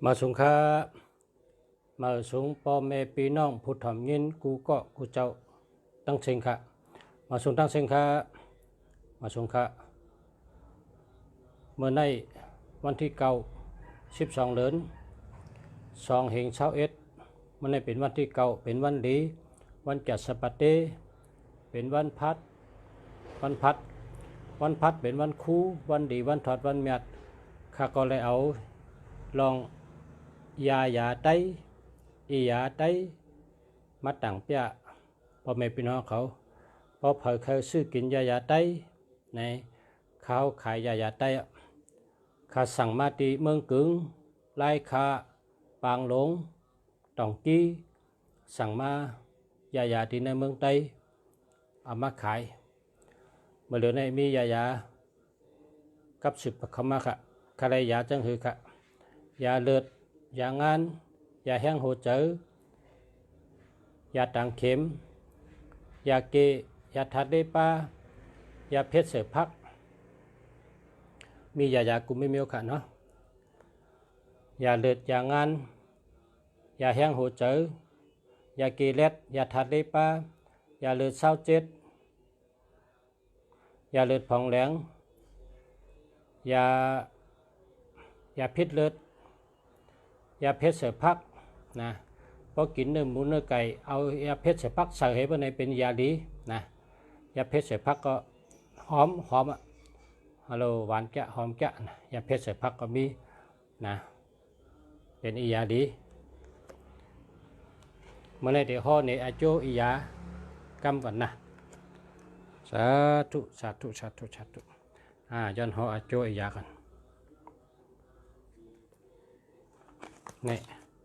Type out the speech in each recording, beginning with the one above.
มาสงค้ามาสงพ่อแม่พี่น้องผู้ทำยินกูก็กูเจ้าตั้งเชิงค่ะมาสงตั้งเชิงค่ะมาสงค่ะเมื่อในวันที่12 เดือน2 แห่ง21เมื่อในเป็นวันที่เป็นวันดีวันจัดสปัตเตเป็นวันพัดวันพัดเป็นวันคู่วันดีวันถอดวันเมียดข้าก็เลยเอาลองยาไตอียาไตมาตั้งเปียพ่อแม่พี่น้องเขาพอเผยเคยซื้อกินยาไตในเขาขายยาไตข้าสั่งมาตีเมืองกึ่งไล่ข้าปางหลงตองกี้สั่งมายาที่ในเมืองไตเอามาขายเมื่อเหลือในมียากับสืบประคำมาค่ะคาไรยาจังหือค่ะยาเลือดยางานยาแห้งหัวเจือยาต่างเข็มยาเกยาทัดเดปายาเพชรเสือพักมียากุมไม่มีโอกาสเนาะยาเลือดยางานยาแห้งหัวเจือยาเกเล็ดยาทัดเดปายาเลือดเศร้าเจ็ดยาเลือดผ่องแหลงยาพิษเลือดยาเพชรเสือพักนะพอกินเนื้อหมูเนื้อไก่เอายาเพชรเสือพักใส่ให้ไปในเป็นยาดีนะยาเพชรเสือพักก็หอมฮัลโหลหวานแกะหอมแกะนะยาเพชรเสือพักก็มีนะเป็นยาดีเมื่อในเดี๋ยวห่อในอาโจยากำก่อนนะสาธุย้อนห่ออาโจยากัน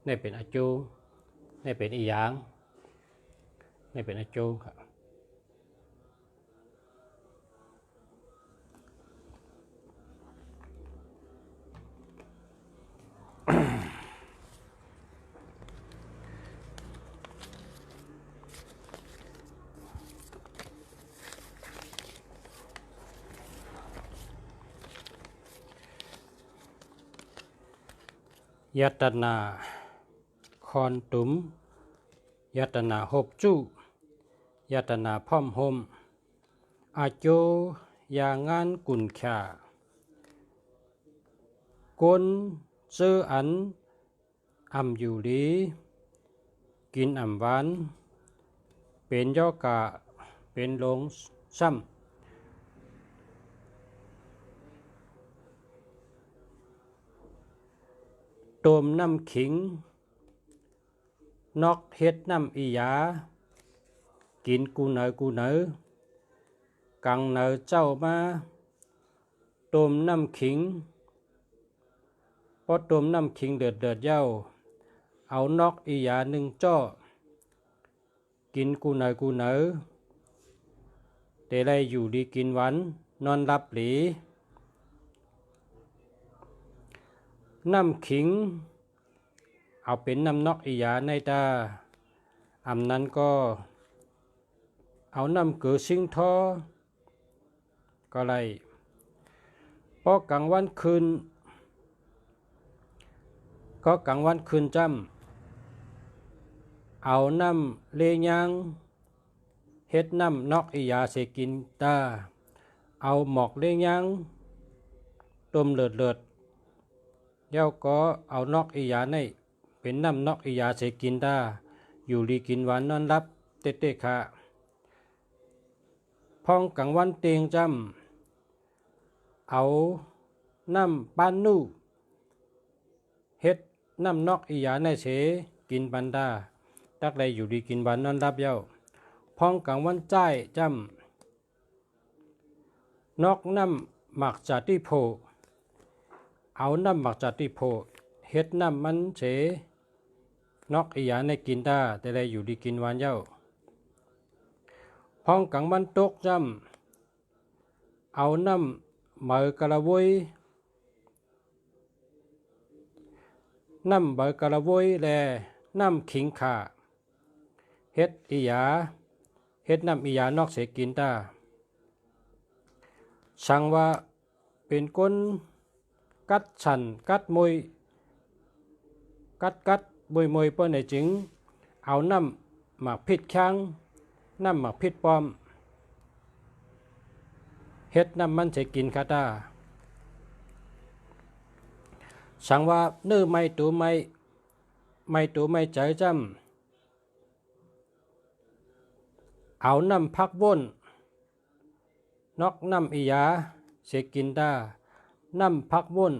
นี่เป็นอาจูนี่เป็นอีหยางนี่เป็นอาจูครับยัตนาคอนตุมยัตนาหบจูยัตนาพ่อมหมอาโจยางานกุนขากนเจออันอำอยู่ลีกินอำหวานเป็นยอกะเป็นลงซ้ำต้มน้ำขิงนอกเฮ็ดน้ำอียากินกูเนอกังเนอเจ้ามาต้มน้ำขิงพอต้มน้ำขิงเดือดเย้าเอานอกอียาหนึ่งจ้อกินกูเนอแต่ไรอยู่ดีกินหวานนอนหลับหลีน้ำขิงเอาเป็นน้ำนอกอียาในตาอำนั้นก็เอาน้ำเกลือซิงทอก็ไรพอกลางวันคืนจำเอาน้ำเลยยังเฮ็ดน้ำนอกอียาเสกินตาเอาหมอกเลยยังต้มเลือดเย้าก็เอานอกอียาในเป็นน้ำนอกอียาเสกินตาอยู่ดีกินหวานนอนรับเตะค่ะพองกลางวันเตียงจำเอาน้ำปานนูเฮ็ดน้ำนอกอียาในเสกินปันดาตักใดอยู่ดีกินหวานนอนรับเย้าพองกลางวันใจจำนอกน้ำหมักจาติโพเอาน้ำหมักจาติโพเฮ็ดน้ำมันเสนอกอียาในกินดาแต่ใดอยู่ดีกินหวานเย้าพองกลางวันตกจำเอาน้ำเมอกระวยและน้ำขิงข่าเฮ็ดน้ำอียานอกเสกินตาสั่งว่าเป็นก้นกัดฉันกัดมวย กัดมวยเปิ้นในจึงเอาน้ำหมักพิษค้างน้ำหมักพิษปลอมเฮ็ดน้ำมันจะกินคาตาสั่งว่าเนื้อไม่ตัวไม่ใจจำเอาน้ำพักว่นนอกน้ำอียาเสกินตาน้ำพักว่น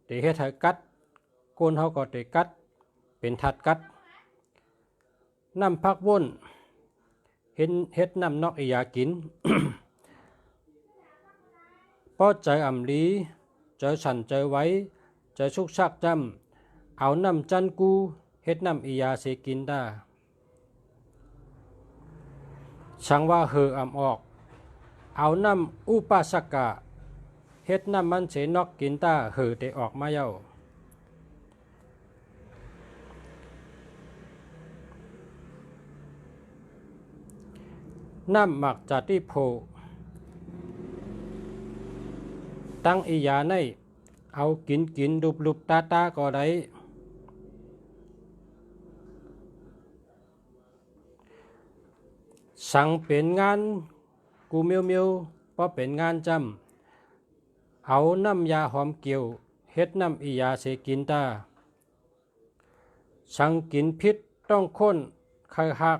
เตเฮ็ดให้กัดโกนเฮาก็เตกัดเป็นทัดกัดน้ำพักว่นเฮ็ดน้ำนอกอียากิน พอใจอ่ำลีใจสั่นใจไว้ใจชุกชักจำเอาน้ำจันกูเฮ็ดน้ำอียาเสกินตาช่างว่าอ่ำออกเอาน้ำอุปาสกะเฮ็ดน้ำมันเสนอกกินตาเตออกมาเย้าน้ำหมักจาติโพตั้งอียาในเอากินลุบตาก็ได้สั่งเป็นงานกูเมียวเพราะเป็นงานจำเอาน้ำยาหอมเกี่ยวเฮ็ดน้ำอียาเสกินตาสั่งกินพิษต้องค้นไข่หัก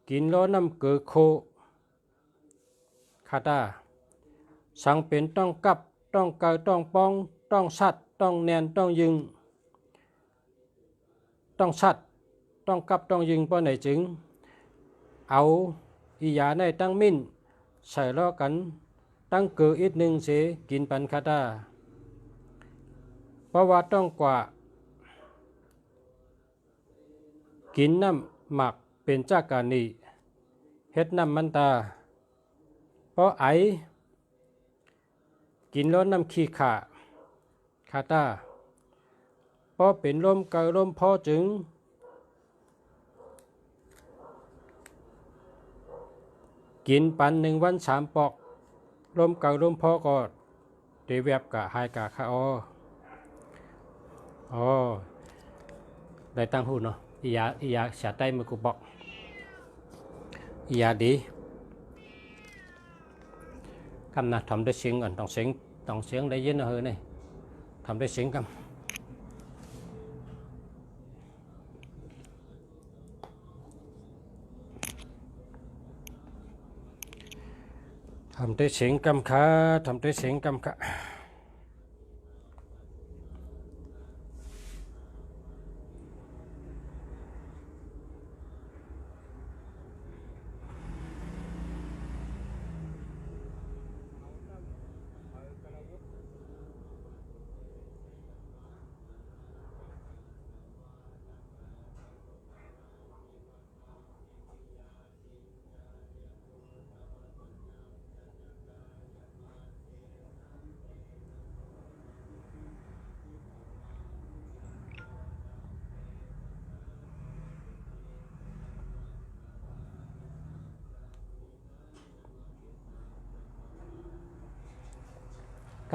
กินล้อน้ำเกือโคคาตาสั่งเป็นต้องกับต้องเกยต้องป้องต้องสัดต้องแนนต้องยึงต้องสัดต้องกับต้องยึงเพราะไหนจึงเอาอียาในตั้งมิ้นใส่ล้อกันตั้งเกืออีกหนึ่งเสกินปันคาตาเพราะว่าต้องกว่ากินน้ำหมักเป็นจากการนี้เฮ็ดน้ำมันตาเพราะไอกินล้นน้ำขี้ขาคาตาเพราะเป็นลมเกยลมพอจึงกินปัน1 วัน3 ปอกลมเกยลมพอก็เตแวบกะหายกะคาได้ตั้งหูเนาะอียาเสียใต้มือกูบอกอียาดีคำนะทำได้เสียงก่อนต้องเสียงได้ยินนะนี่ทำได้เสียงคำทำได้เสียงคำค่ะทำได้เสียงคำค่ะ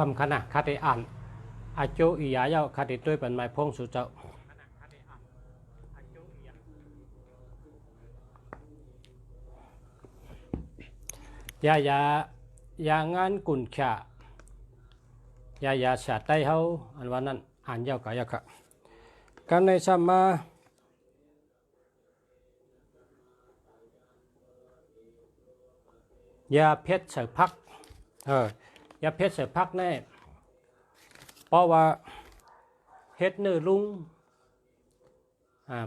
คำขณะคาเตอ่านอาโจอียาเย้าคาเตด้วยเป็นไม้พงสุเจ้ายางานกุนขะยาชาไต้เฮาอันวันนั้นอ่านเย้ากะยะค่ะกันในสัมมายาเพชรเสพักยาเพชรเสพักแน่เพราะว่าเฮ็ดเนื้อลุง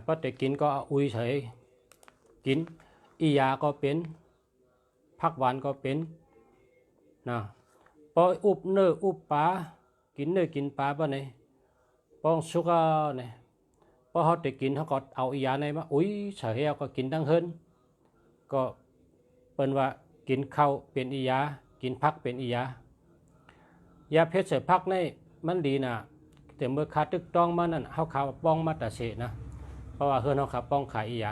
พอแต่กินก็อุยเฉยกินอียาก็เป็นพักหวานก็เป็นนะพออุบเนื้ออุบปลากินเนื้อกินปลาป่ะเนี่ยปองสุกเนี่ยพอเขาแต่กินเขาก็เอาอียาในมาอุยเฉยก็กินทั้งเฮินก็เป็นว่ากินข้าวเป็นอียากินพักเป็นอียายาเพชรเสพักในมันดีนะแต่เมื่อขาตึกต้องมานั่นเขาขาป้องมาตาเสนะเพราะว่าเฮือนเขาขาป้องขายอีย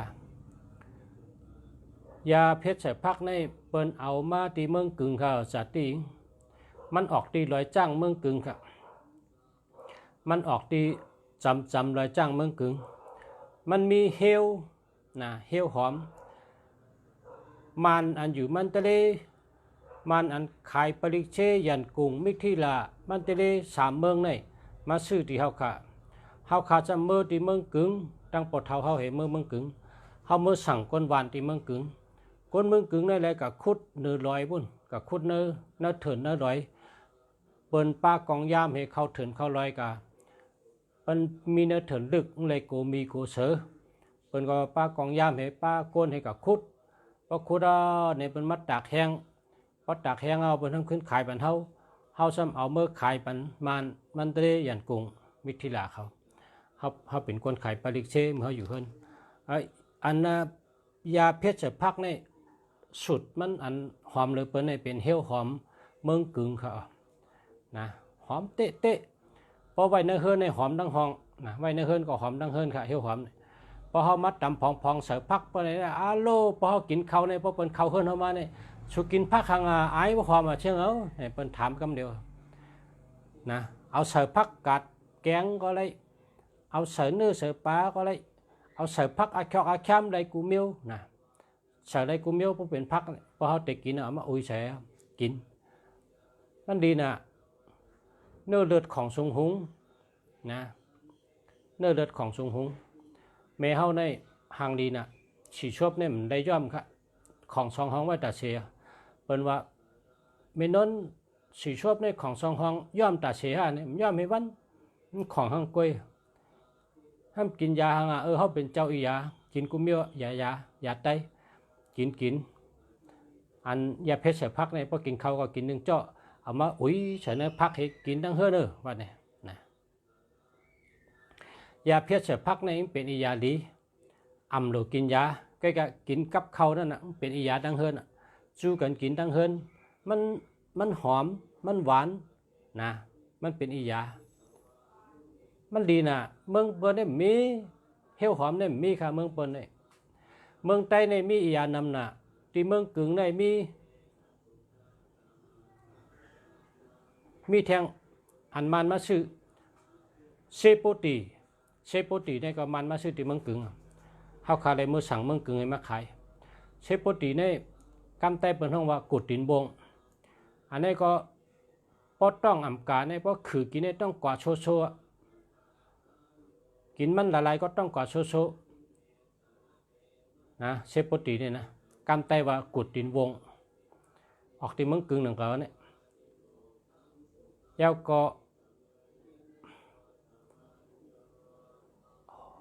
าเพชรเสพักในเปิ้นเอามาตีเมืองกึ่งค่ะสัตติมันออกตีลอยจ้างเมืองกึ่งค่ะมันออกตี จำเลยจ้างเมืองกึ่งมันมีเฮลนะเฮลหอมมันอันอยู่มันทะเลมันอันขายปริเชยันกุ้งมิทิลามันทะเล3 เมืองนี่มาซื้อที่เฮาขาจะเมื่อที่เมืองกึ่งตั้งปอดเท้าเฮาเห็นเมืองกึ่งเฮาเมื่อสั่งก้นหวานที่เมืองกึ่งก้นเมืองกึ่งนั่นแหละกับคุดเนื้อลอยบุ่นกับคุดเนื้อเถินเนื้อลอยเปิ้นป้ากองยามให้เขาเถินเขาลอยกะเปิ้นมีเนื้อเถินลึกเลยโกมีโกเสือเปิ้นก็ป้ากองยามให้ป้าก้นให้กับคุดพอคุดเนี่ยเปิ้นมัดตากแห้งพอตากแห้งเอาเปิ้นทำขึ้นขายปันเฮาซ้ำเอาเมื่อขายปันมันได้ยันกุ้งมิถิลาเขาเป็นคนขายปริเชเมื่อเขาอยู่เพิ่นอันยาเพชรพักนี่สุดมันอันหอมเลยเปิ้นนี่เป็นเฮลหอมเมืองกึ่งเขานะหอมเตะพอไว้ในเฮือนในหอมดังห้องนะไว้ในเฮือนก็หอมดังเฮือนค่ะเฮลหอมพอเฮามัดตำพองเสือพักไปไหนอาโลพอเฮากินข้าวในพอเปิ้นข้าวเฮือนเฮามาเนี่ยสุกินพักข้างไอ้บ่หอมเชิงเอาเปิ้นถามคำเดียวนะเอาเสือพักกัดแกงก็เลยเอาเสือเนื้อเสือปลาก็เลยเอาเสือพักอาแคอาแคมได้กูเมียวนะเสือได้กูเมียวพอเป็นพักพอเฮาได้กินเอามาอุ้ยใส่กินมันดีนะเนื้อเลือดของทรงหุงนะเนื้อเลือดของทรงหุงแม่เฮาในหางดีนะฉีชบเนี่ยมันได้ย่อมค่ะของซองห้องไว้ตาเสียเปิ้นว่าเมนนฉีชบในของซองห้องย่อมตาเสียเนี่ยย่อมให้วันของห้างกล้วยห้ามกินยาหางเฮาเป็นเจ้าอียากินกุมเมียยาไตกินอันยาเพชรพักเนี่ยพอกินข้าวก็กิน1 เจาะเอามาอุ้ยใส่ในพักให้กินทั้งเฮือว่าเนี่ยนะยาเพชรพักเนี่ยเป็นยาดีหรือกินยาใกล้ๆกินกับข้าวนั่นน่ะเป็นยาทั้งเฮือนสู้กันกินทั้งเฮือนมันหอมมันหวานนะมันเป็นยามันดีนะเมืองเปิ้นเนี่ยมีเฮลหอมเนี่ยมีค่ะเมืองเปิ้นเนี่ยเมืองใต้เนี่ยมียานำน่ะที่เมืองกึ่งเนี่ยมีแทงอันมันมาซื้อเซโปตีเนี่ยก็มันมาซื้อที่เมืองกึ่งเฮาขายได้มือสั่งเมืองกึ่งให้มาขายเซโปตีเนี่ยกำไต้เปิ้นฮ้องว่ากุดดินบงอันนี้ก็บ่ต้องอำกาเนี่ยเพราะคือกินเนี่ยต้องกว่าโซกินมันละลายก็ต้องกว่าโซนะเซโปตีเนี่ยนะกำไต้ว่ากุดดินวงออกที่เมืองกึ่งนั่นก็เนี่ยแล้วก็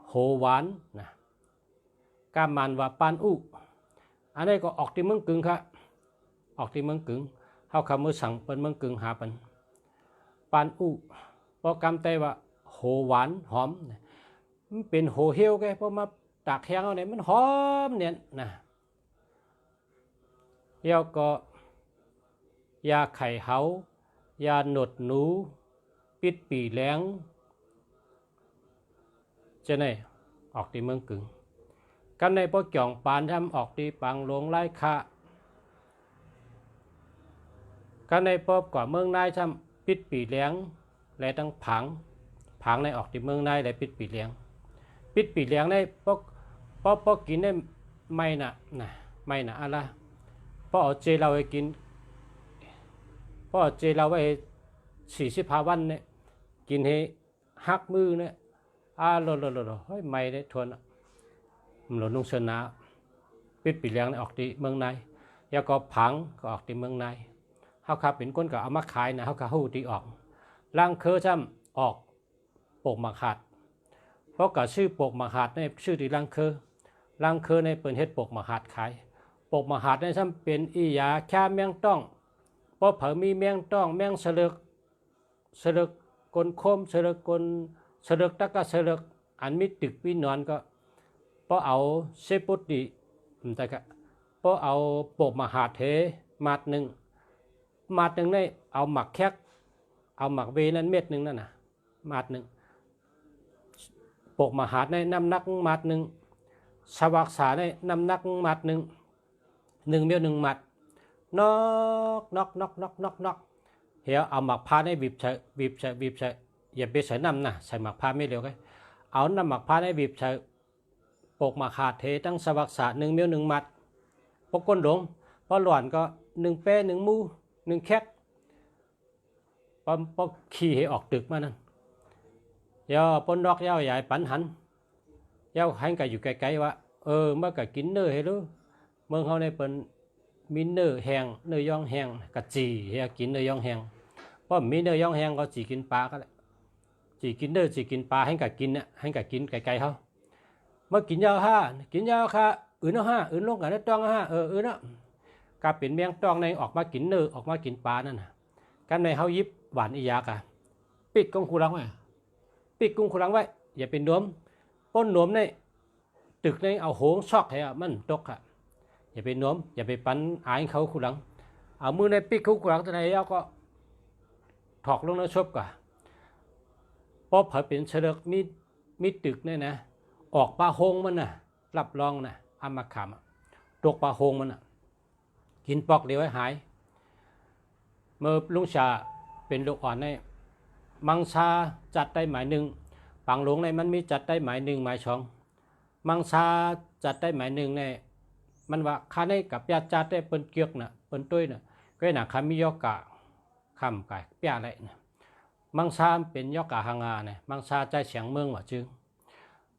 โหหวานนะกามันว่าปานอุอันนี้ก็ออกที่เมืองกึ่งค่ะออกที่เมืองกึ่งเฮาคำมือสั่งเป็นเมืองกึ่งหาเป็นปานอุพอกำไต้ว่าโหหวานหอมมันเป็นโหเฮียวแกพอมาตากแห้งเอาเนี่ยมันหอมเนี่ยนะแล้วก็ยาไข่เหายาหนวดหนูปิดปีแหลงจะไหนออกที่เมืองกึ่งกันในพวกจ่องปานทำออกที่ปังหลวงไล่ค่ะกันในพวกกว่าเมืองนายทำปิดปีแหลงและตั้งผังในออกที่เมืองนายและปิดปีแหลงในพวกกินได้ไม่น่ะอะไรพอเอาเจเราไปกินพอเจเราไว้45 วันเนี่ยกินให้หักมือเนี่ยโลเฮ้ยไม่ได้ทวนมันหล่นลงเสนาปิดปีแหลงออกที่เมืองในแล้วก็ผังก็ออกที่เมืองในเฮาขับเป็นคนก็เอามาขายนะเฮาก็ฮู้ที่ออกล่างเคอซ้ำออกปกมะขาดเพราะก็ชื่อปกมะขาดในชื่อที่ล่างเคอในเปิ้นเฮ็ดปกมะขาดขายปกมะขาดในซ้ำเป็นอียาแค่แมงต้องเพราะเผอมีแมงต้องแมงสลึกกลโคมสลึกตะกะสลึกอันมีตึกมีนอนก็เพราะเอาเซปุติแต่ก็เพราะเอาปกมหาเทมาดหนึ่งในเอาหมักแคกเอาหมักเวนั้นเม็ดหนึ่งนั่นน่ะมาดหนึ่งปกมหาในน้ำหนักมาดหนึ่งสวักษาในน้ำหนักมาดหนึ่งเมียว1 มัดนอกเหี่ยวเอาหมักพาในบีบใส่ อย่าไปใส่น้ำนะใส่หมักพร้าวไม่เร็วก็เอาน้ำหมักพร้าวให้บีบใส่ปกมาขาดเทตั้งสวักษา1 เมตร 1 มัดปกก้นหลงพอหลอนก็1 เป้ 1 มู 1 แคกปอขี่ให้ออกตึกมานั่นยาปนดอกยาวใหญ่ปันหันยาวหันก็อยู่ไกลๆว่าเมื่อก็กินเนื้อให้รู้เมืองเขาในเป็นมีเนื้อแห้งเนื้อย่องแห้งกะจีเฮียกินเนื้อย่องแห้งเพราะมีเนื้อย่องแห้งก็จีกินปลาก็แหละจีกินเนื้อจีกินปลาให้ก็กินเนี่ยให้ก็กินไกลๆเขาเมื่อกินยาวกินยาวค่ะอื่นเอาอื่นลงกันได้ต้องอื่นเนาะกาเป็นเมียงต้องในออกมากินเนื้อออกมากินปลานั่นนะกันในเขายิบหวานอียากะปิดกงคูรังไว้ปิดกงคูรังไว้อย่าเป็นนวมป้นนวมในตึกในเอาโหงซอกให้มันตกอะอย่าไปนวมอย่าไปปั้นอายเขาคูรังเอามือในปิดคูรังตัวไหนเอาก็ถอกลงในชบก่ะพอเผยเป็นเฉลิกมีตึกเนี่ยนะออกปลาโฮงมันน่ะรับรองนะอามาขามตกปลาโฮงมันน่ะกินปอกเดียวให้หายเมื่อลุงชาเป็นลูกอ่อนในมังชาจัดได้หมายหนึ่งปังหลงในมันมีจัดได้หมายหนึ่งหมายสองมังชาจัดได้หมายหนึ่งในมันว่าข้าในกับยาจัดได้เปิ้นเกียกน่ะเปิ้นตุ้ยน่ะก็น่ะคำมียอกะคำกายเปียอะไรน่ะมังชาเป็นยอกะหางาเนี่ยมังชาใจเสียงเมืองว่าจึง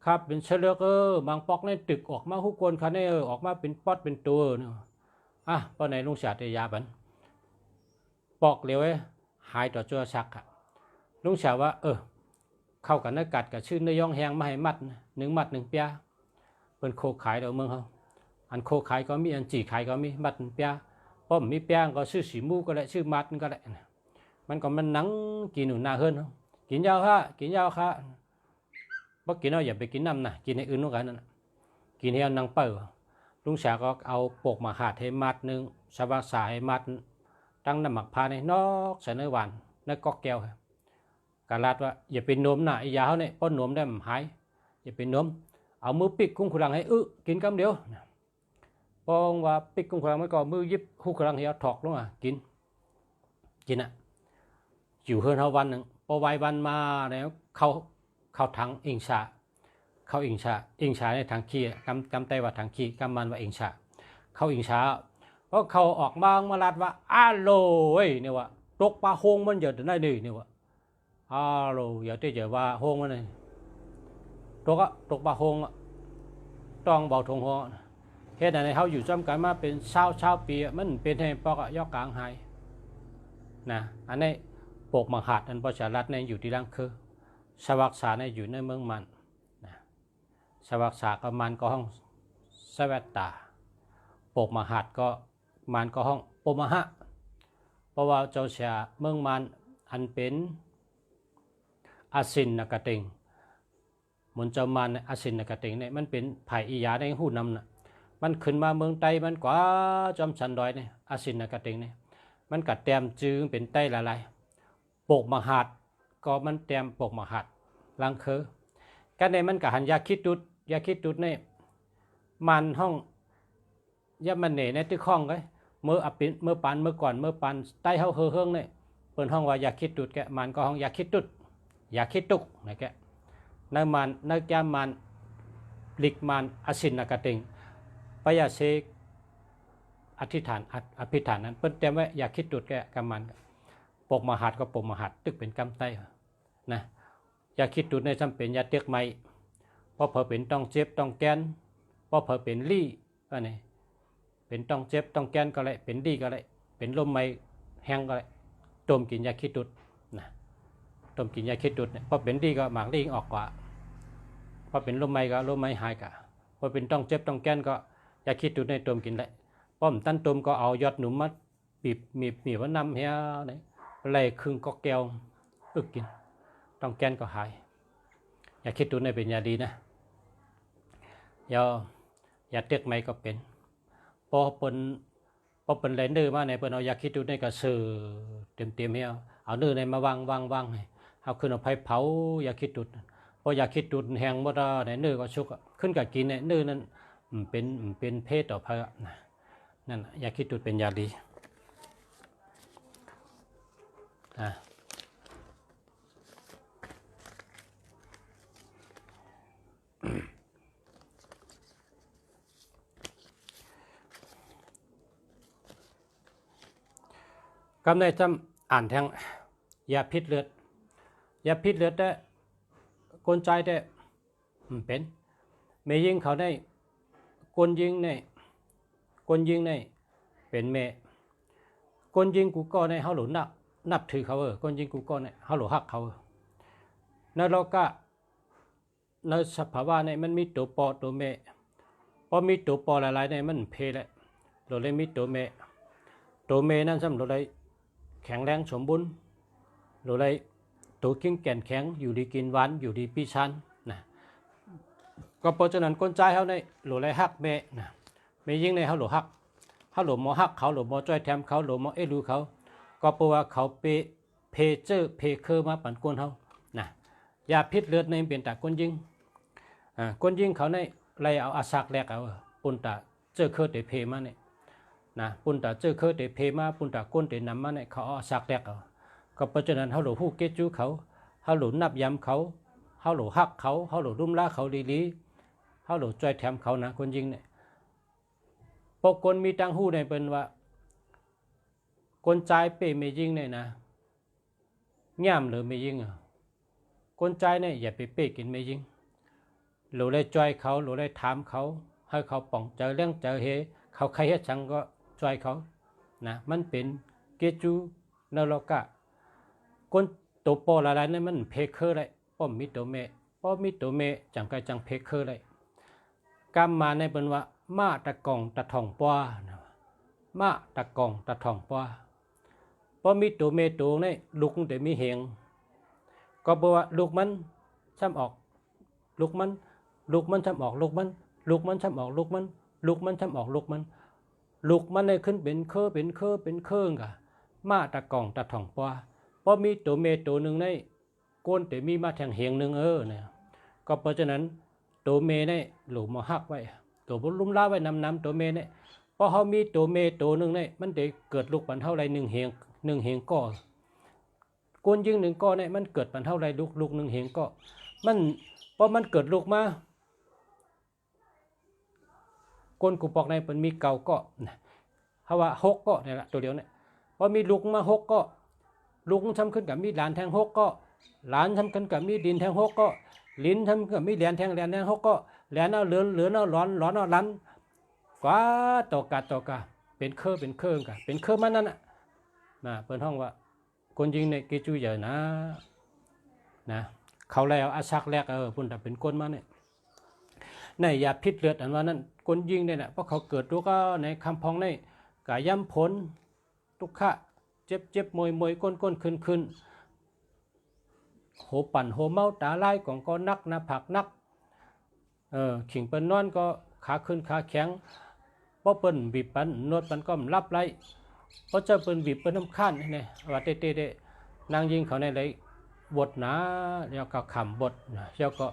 ครับเป็นเชลือกบางปอกในตึกออกมาหุกคนข้าในออกมาเป็นป๊อดเป็นตัวเนาะป้อในลุงชาเตยาบันปอกเหลวหายต่อเจือชักอะลุงชาว่าเข้ากันเนื้อกัดกับชื่อเนื้อย่องแหงมาให้มัด1 มัด 1 เปียเป็นโคขายเดี๋ยวเมืองเขาอันโคขายก็มีอันจีขายก็มีมัด1 เปียป้อมมีเปียก็ชื่อสีมูก็ได้ชื่อมัดก็ได้มันก็มันนังกินหนูนาเฮิรนกินยาวค่ะบ่กินเอาอย่าไปกินน้ำนะกินในอื่นนู่นกันนั่นกินให้เอานังเปิลลุงชาก็เอาปกมาหาดให้มัด1สวักษาให้มัดตั้งน้ำหมักพาในนอกใส่เนื้อหวานเนื้อก๊อกแก้วการลาดว่าอย่าเป็นนมนะไอ้ยาเขาเนี่ยป้อนนมได้มันหายอย่าเป็นนมเอามือปิดคุ้งขุลังให้กินคำเดียวปองว่าปิดคุ้งขุลังไม่ก่อมือยิบคุ้งขุลังให้เอาถอกลงกินอยู่เฮือนเขาวันหนึ่งพอไว้วันมาแล้วเข้าถังอิงชาเข้าอิงชาในถังขี้กำไตว่าถังขี้กำมันว่าอิงชาเข้าอิงชาเพราะเขาออกมาลาดว่าโลเนี่ยว่าตกปลาโฮงมันเยอะถึงได้ดีเนี่ยว่าโลอย่าที่จะว่าโฮงมันเลยตกปลาโฮงต้องเบาทงหัวเหตุใดเขาอยู่จำกันมาเป็นชาวปีมันเป็นให้ปอกยอกกลางหายนะอันนี้ปกมังหัดอันประชารัฐในอยู่ที่ล่างคือสวักษาในอยู่ในเมืองมันนะสวักษาก็มันก็ห้องสวัสตาปกมหัดก็มันก็ห้องปมหะเพราะว่าเจ้าชาเมืองมันอันเป็นอาสินนกติงมุนเจ้ามันอาสินนกติงเนี่ยมันเป็นไผ่อียาในหูนำน่ะมันขึ้นมาเมืองไต้มันกว่าจอมชันดอยเนี่ยอาสินนกติงเนี่ยมันกัดแต้มจึงเป็นไต้ละลายปกมหัดก็มันแต้มปกมหัดลังเคอกันในมันกับหันยาคิดดุดเนี่ยมันห้องยามันเหน่ในที่ข้องเลยเมื่ออปิเมื่อปันเมื่อก่อนเมื่อปันใต้เฮาเฮืองเนี่ยเปิดห้องว่าอยากคิดดุดแกมันก็ห้องอยากคิดดุดอยากคิดตุกนะแกนั่นมันนั่นแกมันลิกมันอสินนกติงปยาเสกอธิษฐานอภิฐานนั้นเปิ้นเตรียมไว้อยากคิดดุดแกกำมันปกมหัดก็ปกมหัดตึกเป็นกำไต้นะอยากคิดดุดในจำเป็นยาเตียกไม้เพราะเผอเป็นต้องเจ็บต้องแกนเพราะเผอเป็นลี่อันนี้เป็นต้องเจ็บต้องแกนก็เลยเป็นดีก็เลยเป็นลมไม้แห้งก็เลยต้มกินยาคิดดุดนะต้มกินยาคิดดุดเนี่ยพอเป็นดีก็หมากดีออกกว่าพอเป็นลมไม้ก็ลมไม้หายกะพอเป็นต้องเจ็บต้องแกนก็ยาคิดดุดในต้มกินเลยป้อมตั้นต้มก็เอายอดหนุ่มมาบีบมีว่าน้ำเฮียเนี่ยเลยครึ่งก็แก้วกินต้องแกนก็หายยาคิดดุดในเป็นยาดีนะยาเตียกไม้ก็เป็นพอเป็นเลนเดอร์มาในเปิ้นเอายาคิดดุดในกระสือเต็มเฮียเอาเนื้อในมาวางให้เอาขึ้นเอาไฟเผายาคิดดุดพอยาคิดดุดแห้งบ่ได้ในเนื้อก็ชุกขึ้นกับกินเนี่ยเนื้อนั้นเป็นเพศต่อพระนั่นยาคิดดุดเป็นยาดี กำในจำอ่านแทงยาพิษเลือดยาพิษเลือดได้กลใจได้เป็นเมยิงเขาได้กลยิงในกลยิงในเป็นเมกลยิงกูก็ในเฮาหลุนับถือเขากลยิงกูก็ในเฮาหลุฮักเขาในโลกะในสภาวะในมันมีตัวปอตัวเมพอมีตัวปอหลายๆในมันเพลเราเลยมีตัวเมนั่นสำหรับเลยแข็งแรงสมบูรณ์เราเลยตัวกิ้งแก่นแข็งอยู่ดีกินหวานอยู่ดีปีชันนะก็เพราะฉะนั้นคนใจเขาในเราเลยฮักเมนะเมยิ่งในเขาหลุฮักเขาหลุมอฮักเขาหลุมอจ้อยแถมเขาหลุมอรู้เขาก็เพราะว่าเขาเพเจอเพเคอร์มาปั่นกวนเขานะยาพิษเลือดในเปลี่ยนแต่คนยิงคนยิงเขาในเลยเอาอาศักแรกเอาปุ่นตาเจอเคอร์เตเพมาเนี่ยนะปุ่นตาเจอเคอร์เตเพมาปุ่นตาก้นเตนำมาเนี่ยเขาเอาอาศักแรกเอาก็เพราะฉะนั้นเขาหลุมผู้เกจูเขาหลุมนับยำเขาหลุมฮักเขาหลุมรุ่มล่าเขาลีเขาหลุมจ้อยแถมเขานะคนยิงเนี่ยปกคนมีตังหูในเป็นว่าคนใจเป้ไม่ยิงเนี่ยนะง่ามหรือไม่ยิงคนใจเนี่ยอย่าไปเป้กินไม่ยิงหรือได้จ้อยเขาหรือได้ถามเขาให้เขาป่องเจอเรื่องเจอเฮเขาใครเฮ็ดชังก็จ้อยเขานะมันเป็นเกจูนรกะคนตัวปอหลายๆนั่นมันเพเคอร์เลยป้อมมีตัวเมจังไกจังเพเคอร์เลยกำมาในเป็นว่ามาตะกองตะท่องป้ามาตะกองตะท่องป้าพอมีตัวเมตัวนี่ลูกแต่มีเหงก็บอกว่าลูกมันช้ำออกลูกมันช้ำออกลูกมันช้ำออกลูกมันช้ำออกลูกมันเลยขึ้นเป็นเครื่องกะมาตะกองตะท่องป้าพอมีตัวเมตัวหนึ่งในก้นแต่มีมาแทงเหงหนึ่งเนี่ยก็เพราะฉะนั้นตัวเมเนี่ยหลูมาหักไว้ตัวบุลุ่มล้าไว้น้ำตัวเมเนี่ยพอเขามีตัวเมตัวหนึ่งเนี่ยมันได้เกิดลูกปันเท่าไรหนึ่งเหงก็ก้นยิงหนึ่งก็เนี่ยมันเกิดปันเท่าไรลูกหนึ่งเหงก็มันพอมันเกิดลูกมาก้นกูปอกในเป็นมีเก่าก็เขาว่าหกก็เนี่ยแหละตัวเดียวเนี่ยพอมีลูกมาหกก็ลูกทำขึ้นกับมีหลานแทงหกก็หลานทำขึ้นกับมีดินแทงหกก็ลิ้นทำกับมีแหลนแทงหกก็แหลนเอาเหลือเอาร้อนเอาลันกว่าต่อกาเป็นเครื่องกันเป็นเครื่องมันนั่นนะเปิดห้องว่าคนยิงในกิจูใหญ่นะเขาแล้วอาชักแรกพุ่นแต่เป็นก้นมาเนี่ยในยาพิษเลือดอันว่านั้นคนยิงเนี่ยนะเพราะเขาเกิดตัวก็ในคำพองในกาย่ำผลทุกขะเจ็บมวยก้นขึ้นโหปั่นโหเมาตาไล่ของก็นักนะผักนักขิงเปิ้นนอนก็ขาขึ้นขาแข็งเพราะเปิ้นบีบปันนวดปันก็รับไล่เพราะเจ้าเปิ้นบีบเปิ้นน้ำขั้นนี่ว่าเตนางยิงเขาในเลยบทนะแล้วก็ขำบทแล้วก็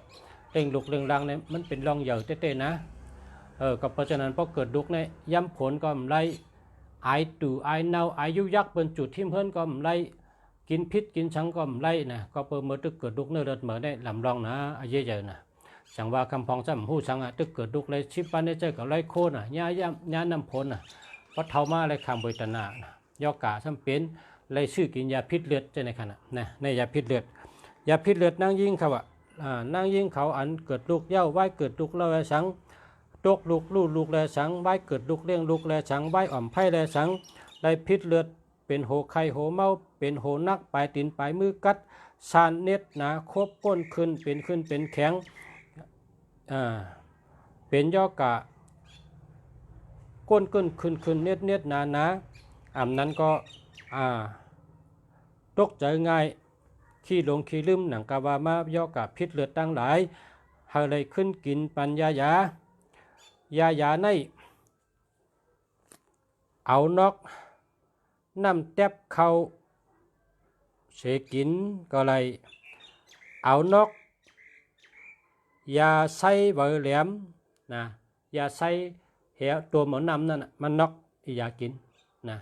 เร่งลุกเร่งรังเนี่ยมันเป็นรองเหย่านะก็เพราะฉะนั้นพอเกิดลุกเนี่ยย้ำผลก็ไล่ไอตู่ไอเน่าไอยุยักเป็นจุดที่เพื่อนก็ไล่กินพิษกินชังก็ไล่นะก็เปิดเมื่อตึกเกิดลุกเนื้อเลือดเหมือนได้ลำรองนะเยอะๆนะจังว่าคำพองจำหู้ชังตึกเกิดลุกเลยชิปปันได้เจอกับไล่โคนย่าน้ำผลเพราะเท่ามาเลยคำบริตนาย่อกาซ้ำเป็นเลยชื่อกินยาพิษเลือดในขณะนะในยาพิษเลือดนั่งยิงเขานั่งยิงเขาอันเกิดลูกเย้าไว้เกิดลูกเล่าสังตกลูกแลสังไว้เกิดลูกเลี้ยงลูกแลสังไว้อ่อมไผ่แลสังได้พิษเลือดเป็นโหไข่โหเมาเป็นโหนักปลายตีนปลายมือกัดสานเน็ดหนาครบก้นขึ้นเป็นแข็งเป็นย่อกะก้นขึ้นเน็ดหนาอ่ำนั้นก็ตกใจง่ายขี้หลงขี้ลืมหนังกาวามาย่อกะพิษเลือดตั้งหลายหาเลยขึ้นกินปัญญายาในเอานอกน้ำแตบเขาเสกินก็เลยเอานอกยาใส่เบอร์แหลมนะยาใส่เหวตัวหมอนำนั่นมันนอกยากินนะ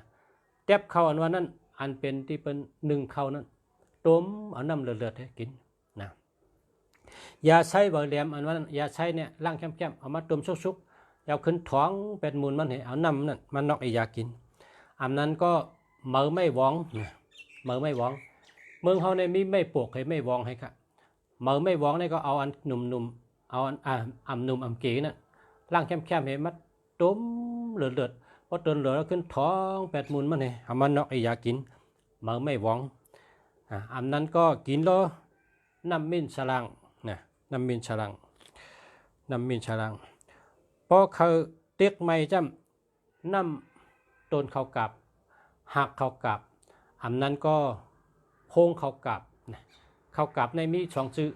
แตบเขาอันว่านั้นอันเป็นที่เป็นหนึ่งเขานั้นต้มเอาน้ำเลือดให้กินนะยาใส่เบอร์แหลมอันว่านั้นยาใส่เนี่ยล่างแคมเอามาต้มชุกเอาขึ้นท้องเป็นมูลมันให้เอาน้ำนั่นมันนอกยากินอันนั้นก็ มือไม่วองมือไม่วองเมืองเฮาในมีไม่ปวกให้ไม่วองให้ครับมือไม่วองนี่ก็เอาอันหนุ่มๆเอาอันอ่ำหนุ่มอ่ำเก๋น่ะล่างแคมๆให้มัดต้มเลือดพอต้นเหลือแล้วขึ้นท้อง8มุนมันนี่เอามันนอกไอ้ยากินมือไม่วองอันนั้นก็กินแล้วน้ำมิ้นฉลังนะน้ำมิ้นฉลังพอเขาเตียกไม่จำน้ำต้นเขากับหักเขากับอันนั้นก็โพงเขากับเขากับในมี2ชื่อ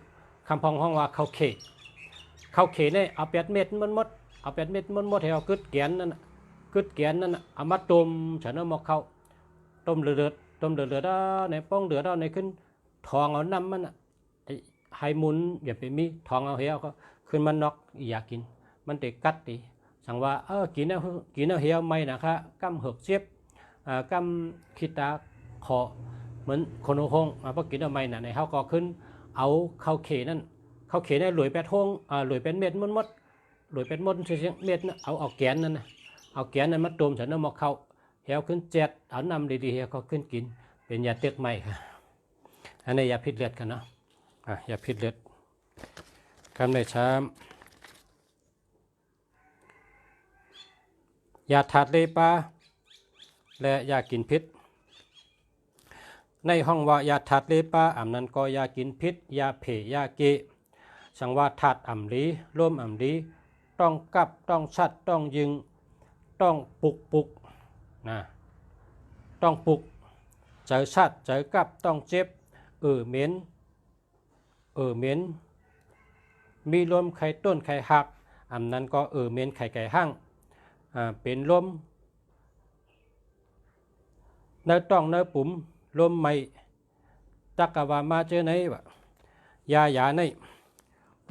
คำพองห้องว่าเขาเขเนี่ยเอา8 เม็ดมันหมดเอา8 เม็ดมันหมดให้เอากึดแกนนั่นกึดแกนนั่นเอามาต้มฉันเอามาเข้าต้มเดือดในป้องเดือดในขึ้นทองเอาน้ำมันให้มุนอย่าไปมีทองเอาเหี่ยวก็ขึ้นมันนอกอยากกินมันติกัดติสั่งว่ากินเอาเหี่ยวไม่นะคะกำเหือกเสียบกำคิดตาขอเหมือนคนโค้งพอกินเอาไม่น่ะในเขาก็ขึ้นเอาข้าวเขนั่นข้าวเขได้หลวย8 ห้องหลวย8 เม็ดมดหลวย8 มดเสียงเม็ดนะเอาแกนนั่นนะเอาแกนนั้นมาต้มฉันเอามาเข้าเหี่ยวขึ้นเจ็ดเอาน้ำดีๆเหี่ยวก็ขึ้นกินเป็นยาเตือกไม่ค่ะอันนี้ยาพิษเลือดกันเนาะยาพิษเลือดคำในช้ำยาถาดเลปาและยากินพิษในห้องว่ายาถาดเลปาอันนั้นก็ยากินพิษยาเผยยาเกสังว่าถาดอ่ำลีร่มอ่ำลีต้องกับต้องชัดต้องยิงต้องปุกนะต้องปุกเจอชัดเจอกับต้องเจ็บเหม็นมีลมไข่ต้นไข่หักอันนั้นก็เหม็นไข่ไก่ห้างเป็นลมเนื้อต้องเนื้อปุ่มลมไม่ตักกะว่ามาเจอไหนวะยาใน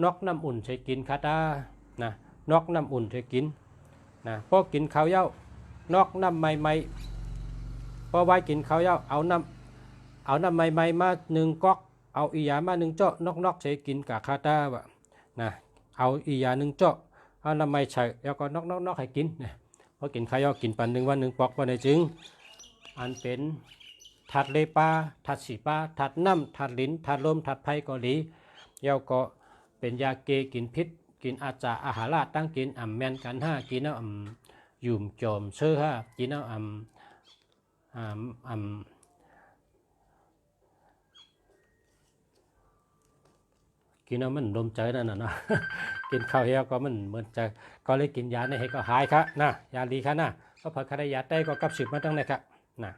นอกน้ำอุ่นใช้กินคาตานะนอกน้ำอุ่นใช้กินนะพอกินข้าวเย้านอกน้ำไม่พอไว้กินข้าวเย้าเอาน้ำไม่มา1 ก๊อกเอาอียามา1 เจาะนอกใช้กินกับคาตาวะนะเอาอียา1 เจาะเอาน้ำไม่ใส่แล้วก็นอกให้กินนะพอกินข้าวเย้ากินปัน1 วัน1 ปอกวันในจึงอันเป็นถัดเลปาถัดสีปาถัดน้ำถัดลิ้นถัดลมถัดไผ่เกาหลีเย้าก็เป็นยาเกกินพิษกินอาจารอาหารลาดตั้งกินแมนกันกินเอายุ่มโจมเชื่อกินเอากินเอามันลมใจนั่นนะกินข้าวเหี่ยวก็มันเหมือนจะก็เลยกินยาในให้ก็หายครับนะยาดีครับนะก็พอคดยาได้ก็กับสืบมาตั้งแต่ครับนะ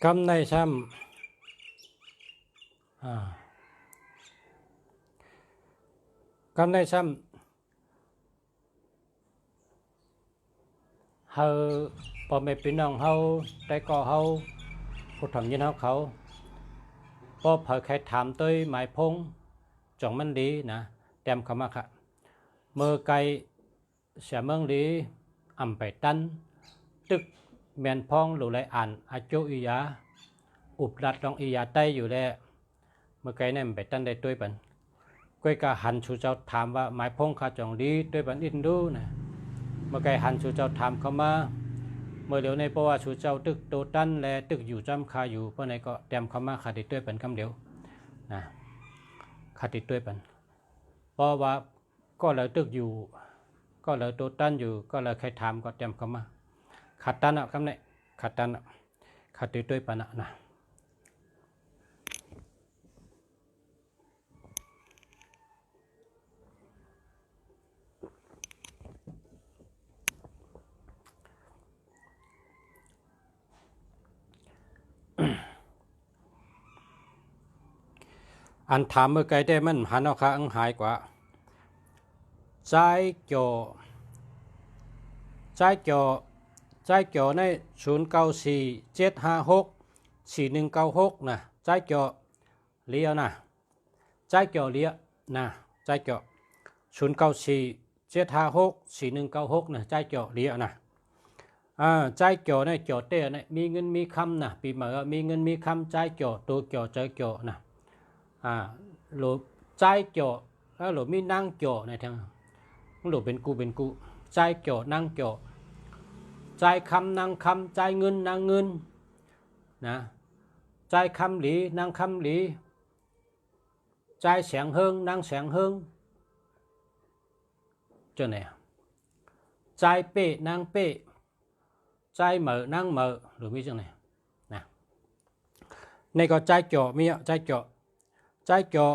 กำในซ้ำกำในซ้ำเฮาพอไม่เป็นน้องเฮาแต่ก็เฮาผู้ทำยินเขาพอเผยใครถามตัวหมายพงจ่องมันดีนะเต็มคำว่าค่ะเมื่อไกลเสียเมืองดีไปตันตึกแมนพองหรือไรอ่านอาโจอียาอุบรัดลองอียาใต้อยู่แล้วเมื่อไกลเนี่ยไปตันได้ตัวปันก้อยกะหันชูเจ้าถามว่าหมายพงข้าจ่องดีตัวปันอินดูนะเมื่อไกลหันชูเจ้าถามเข้ามาเมื่อเดี๋ยวในเพราะว่าชูเจ้าตึกโตตันและตึกอยู่จำคาอยู่เพราะไหนก็เต็มเข้ามาขาดตัวปันคำเดียวนะขาดตัวปันเพราะว่าก็เลยตึกอยู่ก็เลยโตตันอยู่ก็เลยใครถามก็เต็มเข้ามาขัดตันอ่ะคำนี้ขัดตันอ่ะขัดตัวปันอ่ะนะ อันถามเมื่อไกลได้มันหันเอาค่ะอังหายกว่าใจจ่อใจจ่อใจจ่อใน0947564196นะใจจ่อเลี้ยวนะใจจ่อเลี้ยวนะใจจ่อ0947564196นะใจจ่อเลี้ยวนะใจจ่อในจ่อเต้ในมีเงินมีคำนะปีใหม่มีเงินมีคำใจจ่อตัวจ่อใจจ่อนะหรือใจจ่อแล้วหรือมีนั่งจ่อในทางหรือเป็นกูใจจ่อนั่งจ่อใจคำนั่งคำใจเงินนั่งเงินนะใจคำหลีนั่งคำหลีใจแสงเฮิงนั่งแสงเฮิงเจ้าเนี่ยใจเป้นั่งเป้ใจเหม่อนั่งเหม่อหรือมีจังไหนนะในก็ใจจ่อมีใจจ่อ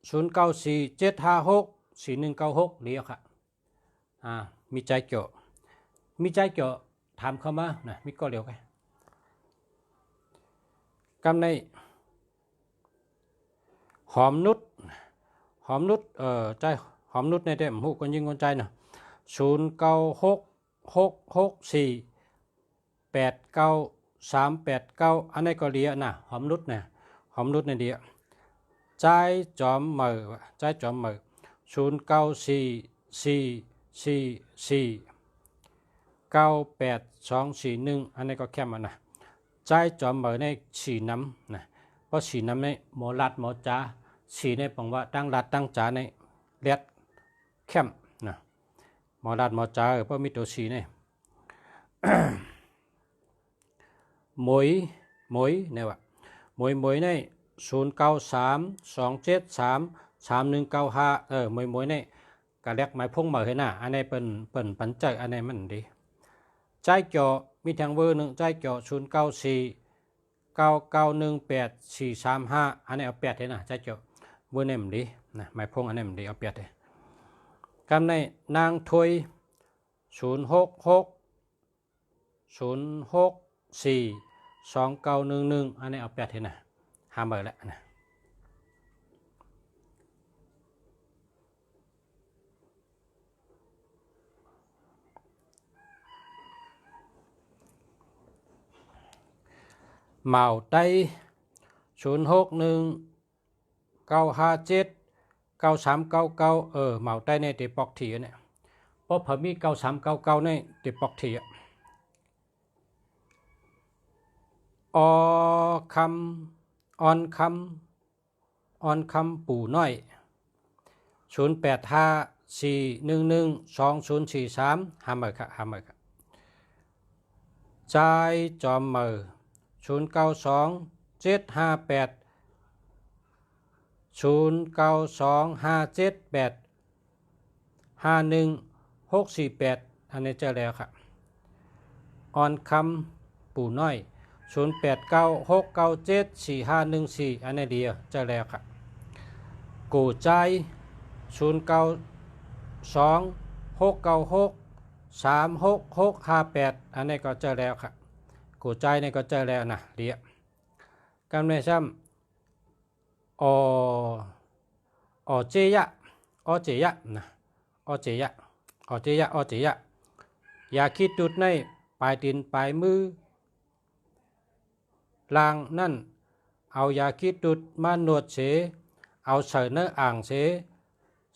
0947564196เรียกค่ะมีใจจ่อถามเข้ามานะมีก็เร็วกันกำในหอมนุษใจหอมนุษในเต็มหูคนยิงคนใจนะ0966489389อันนี้ก็เรียนะหอมนุษนะหอมนุษในเดียใจจอมเหม่อใจจอมเหม่อ0944982241อันนี้ก็แค่มันนะใจจอมเหม่อในสีน้ำนะเพราะสีน้ำในหมอลัดหมอจ้าสีในปังว่าตั้งรัดตั้งจ๋าในเลียดเข้มนะหมอลัดหมอจ้าเพราะมีตัวสีในหมวยเนี่ยว่หมวยใน0932733195มวยในกะเรียกหมายพงเหม่อให้หน้าอันนี้เป็นปันใจอันนี้มันดีใจจ่อมีทางเบอร์หนึ่งใจจ่อ0949918435อันนี้เอา8ให้นะใจจ่อเบอร์นี้มันดีนะหมายพงอันนี้มันดีเอา8ให้กำในนางถวย0660642911อันนี้เอา8ให้นะห้ามเบอร์แล้วนะเหมาไต้0619579399เหมาไต้ในติปอกทีเนี่ยเพราะผมมี9399ในติปอกทีออนคำปู่น้อย0854112043ห้ามเบอร์ครับใจจอมเหม่อ0925785148อันนี้เจอแล้วครับออนคำปู่น้อย0896974514อันนี้เดียวเจอแล้วครับกูใจ0926963658อันนี้ก็เจอแล้วครับกูใจนี่ก็เจอแล้วนะเดียวกำเนิดซ้ำอเจียนะอเจียอย่าคิดจุดในปลายตีนปลายมือลางนั่นเอายาคิดจุดมาหนวดเสเอาเสือเนื้ออ่างเส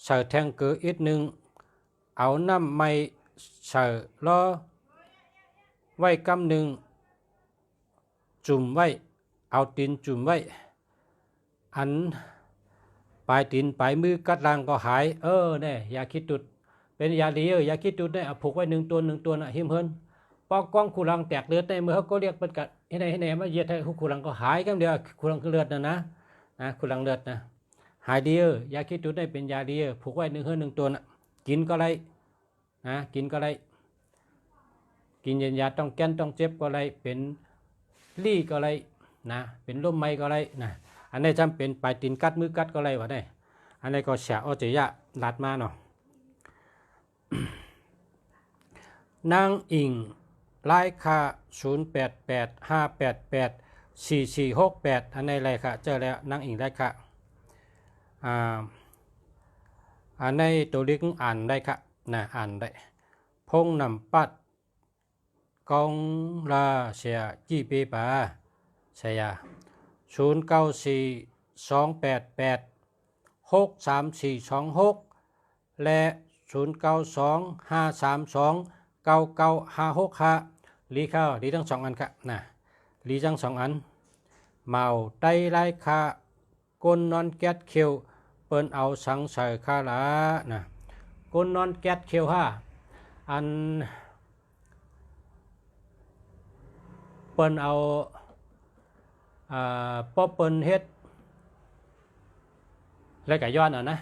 เสือแทงเกลืออีกหนึ่งเอาน้ำไม่เสือล้อไว้กำหนึ่งจุ่มไว้เอาตีนจุ่มไว้อันปลายตีนปลายมือกัดลางก็หายเนี่ยยาคิดจุดเป็นยาดียาคิดจุดได้เอาผูกไว้1 ตัวน่ะหิมเฮินปอกกล้องคูรังแตกเลือดในมือเขาก็เรียกเป็นกัดให้ไหนมาเหยียดให้คูรังก็หายกันเดียวคูรังเลือดนะคูรังเลือดนะหายดียาคิดจุดได้เป็นยาดีผูกไว้1 ตัวน่ะกินก็ไรนะกินก็ไรกินยาต้องแก้นต้องเจ็บก็ไรเป็นลี่ก็ไรนะเป็นลมไม้ก็ไรนะอันนี้จำเป็นปลายตีนกัดมือกัดก็ไรวะเนี่ยอันนี้ก็เสียเอาใจยะลัดมาเนาะ นางอิงไล่ค่า0885884468อันนี้ไรค่ะเจอแล้วนางอิงไล่ค่ะ ในตัวลิงอ่านได้ครับนะอ่านได้พงนำปัดกองลาเสียจีเปปาเสีย0942886346และ0925329956ลีทั้ง2อันครับนะลีทั้ง2อันเมาไตไล่คาก้นนอนแก๊สเขียวเปิ้นเอาสังใส่คาละนะก้นนอนแก๊สเขียวอันเปิ้นเอาป้อเปิ้นเฮ็ดแล้วก็ย้อนนะ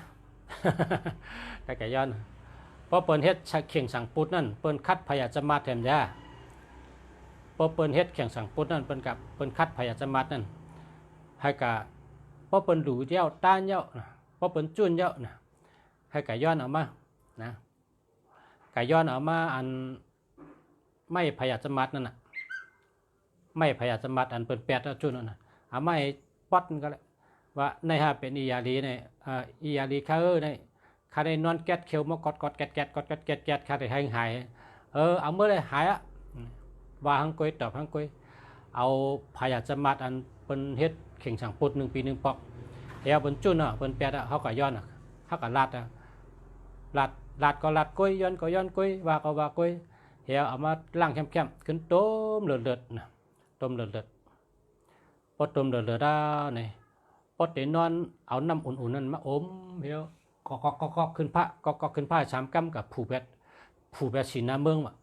แล้วก็ย้อนป้อเปิ้นเฮ็ดเข่งสังปุดนั่นเปิ้นคัดพยาจะมาแถมยาป้อเปิ้นเฮ็ดเข่งสังปุดนั่นเปิ้นคัดพยาจะมานั่นให้กะป้อเปิ้นหลูเย้าต้านเย้าป้อเปิ้นจุนเย้านะให้กะย้อนออกมานะกะย้อนออกมาอันไม่พยาจะมัดนั่นน่ะไม่พยาจะมัดอันเปิ้นแปดจุนนั่นน่ะไม่ป๊อดก็แล้วว่าในเป็นอียาลีในอียาลีคาในคาได้นอนแก๊สเขียวมากอดแก๊สคาได้หายเอาเมื่อไรหายว่าหังกวยตอบหังกวยเอาพยาจะมัดอันเป็นเฮ็ดเข่งสังปุด1 ปี 1 ปอกเฮียเป็นจุนเป็นแปดเขาก็ย้อนเขาก็ลาดก็ลาดกวยย้อนก็ย้อนกวยว่าก็ว่ากวยเฮียเอามาล้างเข้มขึ้นต้มเลือดนะต้มเลือดพอต้มเลือดได้เนี่ยพอเตนอนเอาน้ำอุ่นๆนั่นมาอมเฮียก็ขึ้นผ้าก็ขึ้นผ้า3 กำกับผูแบบสีน้ำเมืองว่ะ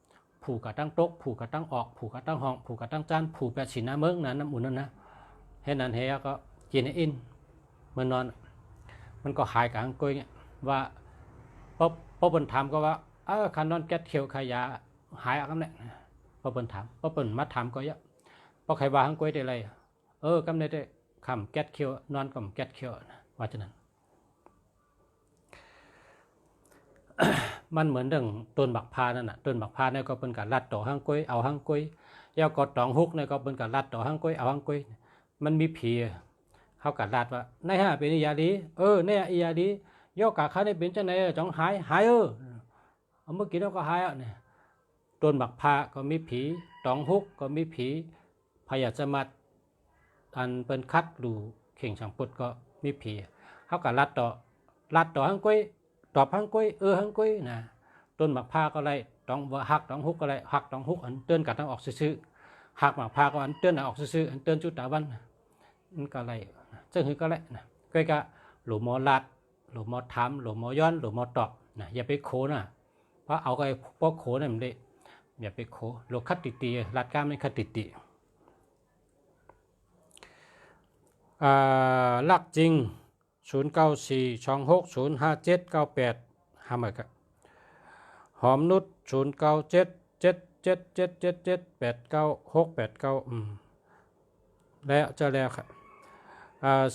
ผูกกับตั้งโต๊ะผูกกับตั้งออกผูกกับตั้งห้องผูกกับตั้งจานผูแบบสีน้ำเมืองนะน้ำอุ่นนั่นนะให้นั้นเฮียก็กินให้อินเมื่อนอนมันก็หายกับอังกุยเนี่ยว่าพอเปิ่นถามก็ว่าคันนอนแก๊สเขียวขยาหายอะไรเนี่ยพอเปิ่นถามพอเปิ่นมาถามก็เยอะพอใครว่าอังกุยได้ไรกำเนิดได้คำแก๊สเขียวนอนกับแก๊สเขียวว่าฉะนั้น มันเหมือนเรื่องต้นบักพานั่นน่ะต้นบักพาเนี่ยก็เป็นการลัดต่อหังกุยเอาหังกุยยาวกอดตองฮุกเนี่ยก็เป็นการลัดต่อหังกุยเอาหังกุยมันมีผีเขากัดลาดว่าในเป็นอียาดีในอียาดีย่อกะเขาในเป็นจังไหนจังหายเอาเมื่อกี้เราก็หายเนี่ยต้นบักพาก็มีผีตองฮุกก็มีผีพยาสมัดอันเป็นคัดดูเข่งสังปุดก็มีผีเขากัดลาดต่อหังกุยตอบหังกุยหังกุยนะต้นบักพาก็ไรต้องว่าหักต้องฮุกก็ไรหักต้องฮุกอันเตือนกัดต้องออกซื่อหักบักพาก็อันเตือนออกซื่ออันเตือนจุดตาวันมันก็ไรซึ่งก็ไรนะก็หลุมมอลัดหลุมมอทำหลุมมอย้อนหลุมมอตอบนะอย่าไปโคนะเพราะเอาไอ้พวกโคนั่นมันได้อย่าไปโคหลุมคัดติลัดก้ามไม่คัดติลักจริง0942605798หามาครับหอมนุช097777789689แล้วจะแล้วครับ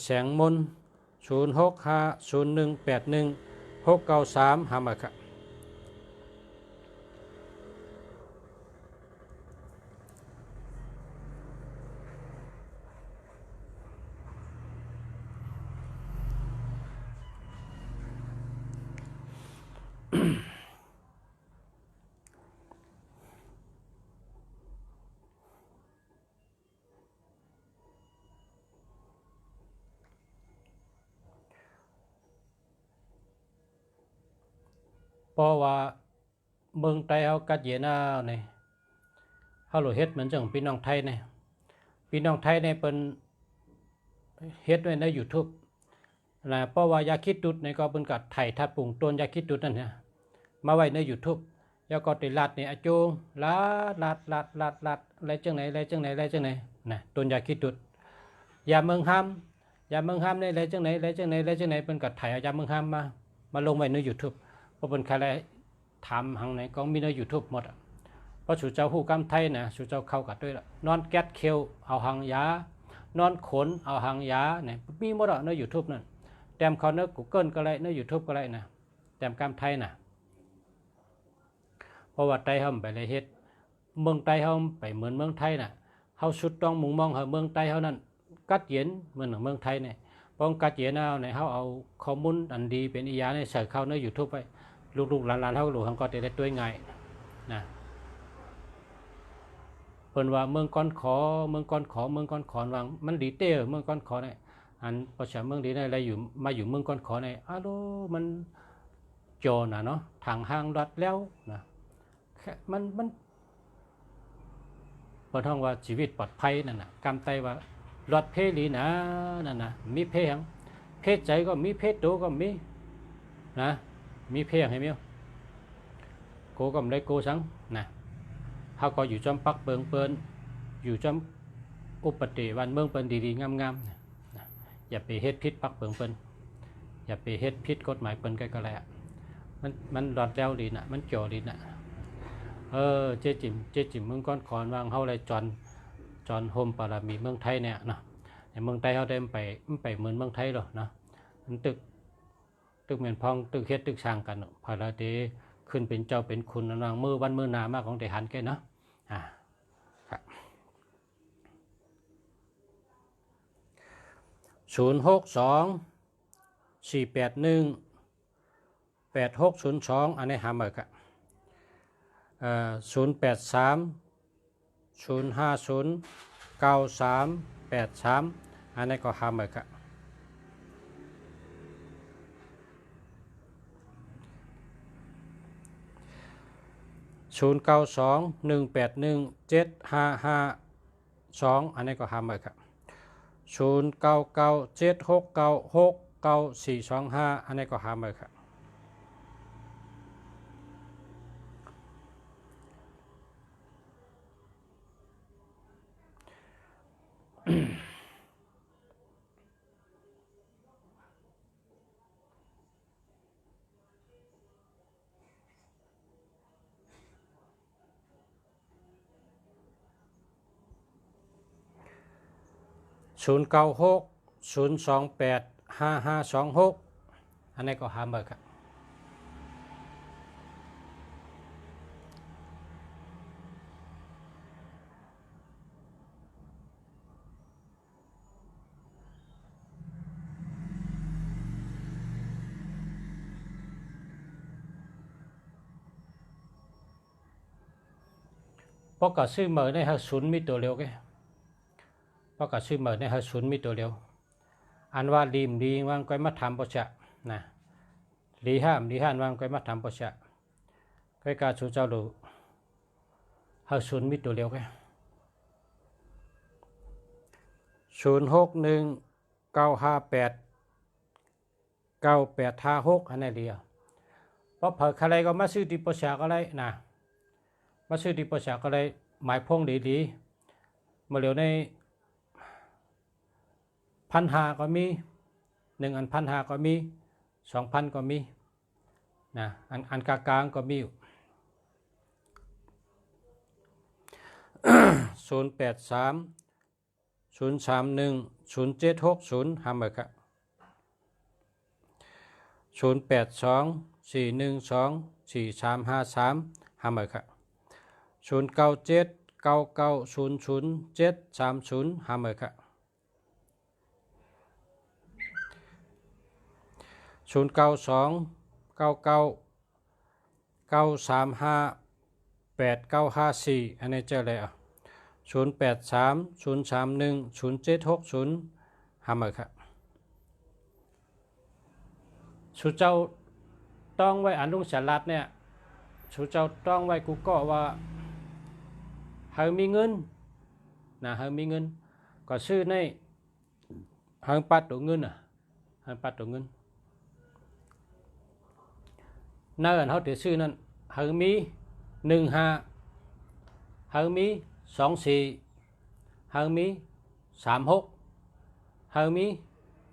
แสงมน0650181693หามาครับเพราะว่าเมืองไทยเขากัดเย็นเนี่ยเขาหลุดเฮ็ดเหมือนจังพี่น้องไทยเนี่ยพี่น้องไทยเนี่ยเป็นเฮ็ดไว้ใน YouTube นะเพราะว่ายาคิดดุดเนี่ยก็เป็นกัดไถ่ทัดปุ่งต้นยาคิดดุดนั่นเนี่ยมาไว้ใน YouTube แล้วก็ติลัดเนี่ยโจงลัดอะไรจังไหนนะต้นยาคิดดุดยาเมืองห้ามเนี่ยอะไรจังไหนเป็นกัดไถ่ยาเมืองห้ามมาลงไว้ใน YouTubeเพราะเป็นใครทำหังไหนก็มีใน YouTube หมดเพราะสู่เจ้าหู้กำไทยนะสู่เจ้าเข้ากันด้วยละนอนแก๊สเคียวเอาหังยานอนขนเอาหังยาเนี่ยมีหมดใน YouTube นั่นแต้มเขาเนื้อ Google ก็ได้ใน YouTube ก็ได้นะแต้มกำไทยนะเพราะว่าไทยเฮาไปเลยเฮ็ดเมืองไทยเฮาไปเหมือนเมืองไทยน่ะเฮาสุดต้องมุ่งมองหาเมืองไทยเฮานั้นกัดเย็นเหมือนเมืองไทยเนี่ย ป้องกัดเย็นเอาในเขาเอาข้อมูลอันดีเป็นอียาในใส่เข้าใน YouTube ไปลูกๆหลานๆเขาหลวงก็จะได้ตัวง่ายนะเพิ่นว่าเมืองก้อนขอวางมันดีเต้เมืองก้อนขอเนี่ยอันประชาเมืองดีได้อะไรอยู่มาอยู่เมืองก้อนขอเนี่ยอ้าวมันโจรเนาะทางห้างรัดแล้วนะมันพอท่องว่าชีวิตปลอดภัยนั่นน่ะกำไตว่ารถเพลีนะนั่นน่ะมีเพยังเพศใจก็มีเพศโตก็มีนะมีเพยังให้มีโกก็ไม่ได้โกสังนะเขาก็อยู่จอมปักเปิงเปิ้นอยู่จอมอุปติวันเมืองเปิ้นดีๆงามๆนะอย่าไปเฮ็ดพิษปักเปิงเปิ้นอย่าไปเฮ็ดพิษกฎหมายเปิ้นก็แล้วมันรอดแล้วดีน่ะมันจ่อดีน่ะเจ๊จิ๋มเมืองก้อนขอนวางเฮาเลยจอนโฮมปารามีเมืองไทยเนี่ยเนาะในเมืองไทยเขาได้ไปเหมือนเมืองไทยหรอเนาะมันตึกเหมือนพองตึกเฮ็ดตึกสร้างกันพาราเดขึ้นเป็นเจ้าเป็นคุณนางมือวันมือนามากของเดหันแกเนาะ062-481-8602อันนี้หามาครับ083-050-9383อันนี้ก็หามาครับ092-181-7552อันนี้ก็หามาครับ099-769-6925อันนี้ก็หามาครับ096-028-5526อันนี้ก็หามาครับเพราะก็ซื้อเหมือนในหาศูนย์มีตัวเร็วแกเพราะก็ซื้อเหมือนในหาศูนย์มีตัวเร็วอันว่าดีวางก้อยมาทำประชะนะดีห้ามวางก้อยมาทำประชะก้อยการสู่เจ้าดูหาศูนย์มีตัวเร็วแก061-958-9856อันนี้เดียวเพราะเผื่อใครก็มาซื้อที่ประชะก็ได้นะมาซื้อที่ประชาก็เลยหมายพงดีๆมาเหลียวใน1,500ก็มี1,500ก็มี2,000ก็มีนะอันกลางก็มี083-031-0760หามาครับ082-412-4353หามาครับ097-9900-730หามาครับ092-99-935-8954อันนี้เจอเลย083-031-0760หามาครับสุเจ้าต้องไว้อันลุงฉลาดเนี่ยสุเจ้าต้องไว้กูก็ว่าเฮามีเงินนะเฮามีเงินก็ซื้อในเฮาปัดตัวเงินเฮาปัดตัวเงินนั่นเขาจะซื้อนั่นเฮามี15เฮามี24เฮามี36เฮามี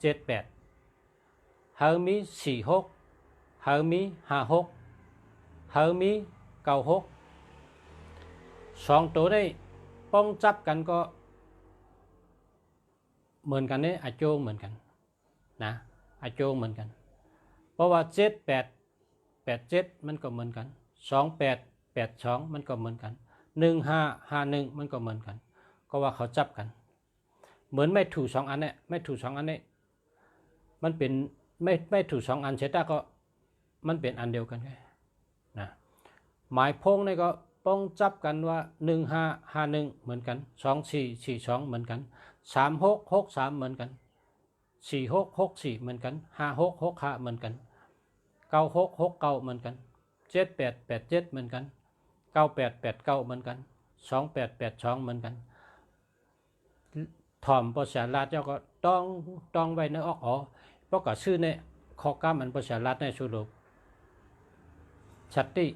78เฮามี46เฮามี56เฮามี96 2ตัวได้ป้องจับกันก็เหมือนกันเนี่ยอาโจเหมือนกันนะอาโจเหมือนกันเพราะว่า7887มันก็เหมือนกัน2882มันก็เหมือนกัน1551มันก็เหมือนกันก็ว่าเขาจับกันเหมือนไม่ถูก2อันเนี่ยไม่ถูก2อันนี้ มันเป็นไม่ถูก2อันเสร็จแล้วก็มันเป็นอันเดียวกันไงนะหมายพงนี่ก็ป้องจับกันว่า1551เหมือนกัน2442เหมือนกัน3663เหมือนกัน4664เหมือนกัน5665เหมือนกัน9669เหมือนกัน7887เหมือนกัน9889เหมือนกัน2882เหมือนกันถ่อมภาษาลาดเจ้าก็ต้องไว้ในออกเพราะก็ชื่อในข้อกล้ามอันภาษาลาดในสุรุปชัดติ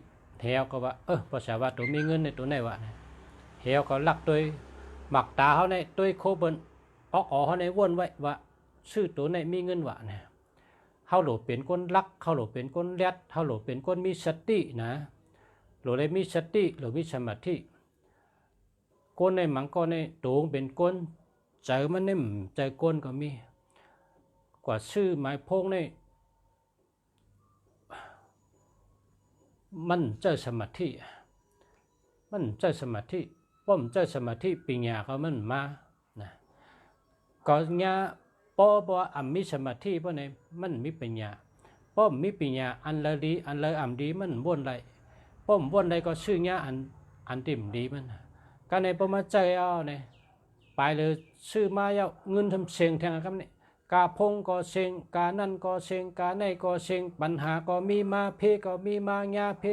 เฮียวก็ว่าภาษาว่าตัวมีเงินในตัวไหนวะเฮียวก็ลักตัวหมักตาเขาในตัวโคเบินออกเขาในวนไว้ว่าชื่อตัวไหนมีเงินวะเนี่ยเขาหลุดเป็นคนลักเขาหลุดเป็นคนเลียดเขาหลุดเป็นคนมีสตินะหลุดเลยมีสติหรือมีสมาธิคนในหมังก็ในตัวเป็นคนใจมันเนี่ยใจคนก็มีกว่าชื่อหมายพงในมันเจอสมาธิมันเจอสมาธิป้อมเจอสมาธิปัญญาเขามันมานะก็ญาป้อบ่อันมีสมาธิเพราะในมันมีปัญญาป้อมมีปัญญาอันละดีอันละอันดีมันวนไรป้อมวนไรก็ชื่อญาอันติ่มดีมันการในประมาใจเอาเนี่ยไปเลยชื่อมาเอาเงินทำเสียงแทงครับเนี่ยกาพงก็เสียงกานั่นก็เสียงกาในก็เสียงปัญหาก็มีมาเพก็มีมาญาเพ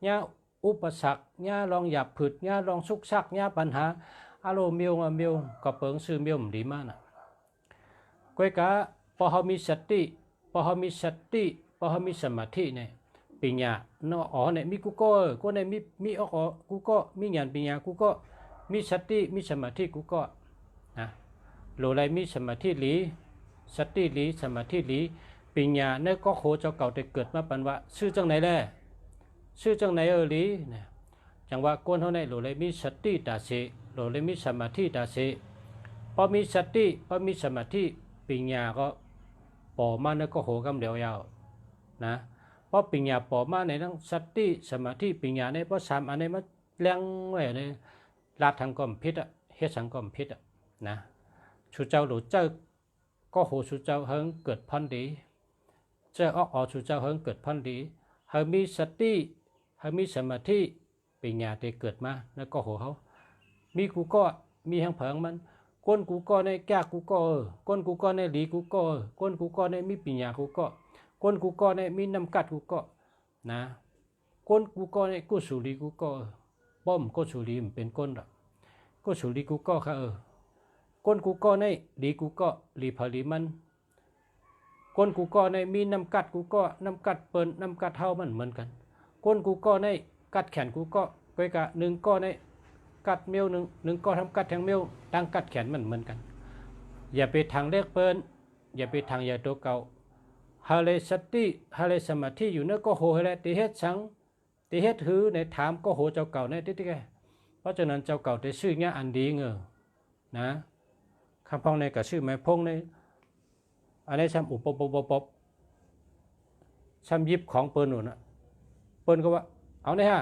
ญาอุปสรรคญาลองหยับผืดญาลองสุกซักญาปัญหาอารมณ์มิวก็เปิงซื้อมิวดีมากนะก้อยกะพอเขามีสติพอเขามีสมาธิเนี่ยปัญญาเนาะเนี่ยมีกูก็เนี่ยมีกูก็มีญาณปัญญากูก็มีสติมีสมาธิกูก็นะโลไรมีสมาธิหลีสติหลีสมาธิหลีปัญญาเนี่ยก็โคเจ้าเก่าแต่เกิดมาปันว่าชื่อจังไหนแล่ชื่อจังไหนหลีเนี่ยจังว่าก้นเท่านั้นโลไรมีสติตาเสโลไรมีสมาธิตาเสพอมีสติพอมีสมาธิปัญญาก็ปอมาเนี่ยก็โหกำเดียวยาวนะเพราะปัญญาปอมาในทั้งสติสมาธิปัญญาในเพราะ3อันนี้มันเลี้ยงไว้ในลาดทางกรมพิษเฮ็ดสังกรมพิษนะชูเจ้าหรือเจ้าก็โหชูเจ้าเฮิงเกิดพันดีเจ้าออกชูเจ้าเฮิงเกิดพันดีเฮมีสติเฮมีสมาธิปัญญาที่เกิดมาแล้วก็โหเขามีกูก็มีแห่งเผิงมันก้นกูก็ในแก้กูก็ก้นกูก็ในหลีกูก็ก้นกูก็ในมีปัญญากูก็ก้นกูก็ในมีน้ำกัดกูก็นะก้นกูก็ในกูสุรีกูก็ป้อมกูสุรีมันเป็นก้นละกูสุรีกูก็ค่ะก้นกูก็ในหลีกูก็หลีผาหลีมันก้นกูก็ในมีน้ำกัดกูก็น้ำกัดเปิ้นน้ำกัดเท่ามันเหมือนกันก้นกูก็ในกัดแขนกูก็ไปกะ1ก็ในกัดเมียวหนึ่งก็ทำกัดแทงเมียวตั้งกัดแขนมันเหมือนกันอย่าไปทางเล็กเปิ้นอย่าไปทางอย่าตัวเก่าฮาเลสติฮาเลสมาธิอยู่เนื้อก็โหให้แล้วติเฮ็ดสังติเฮ็ดหือในถามก็โหเจ้าเก่าในติ๊กแกเพราะฉะนั้นเจ้าเก่าได้ชื่อเงี้ยอันดีเงอนะคำพองในกับชื่อไม้พงในอันนี้ซ้ำอุปซ้ำยิบของเปิ้นหนุนเปิ้นก็ว่าเอาเนี่ยฮะ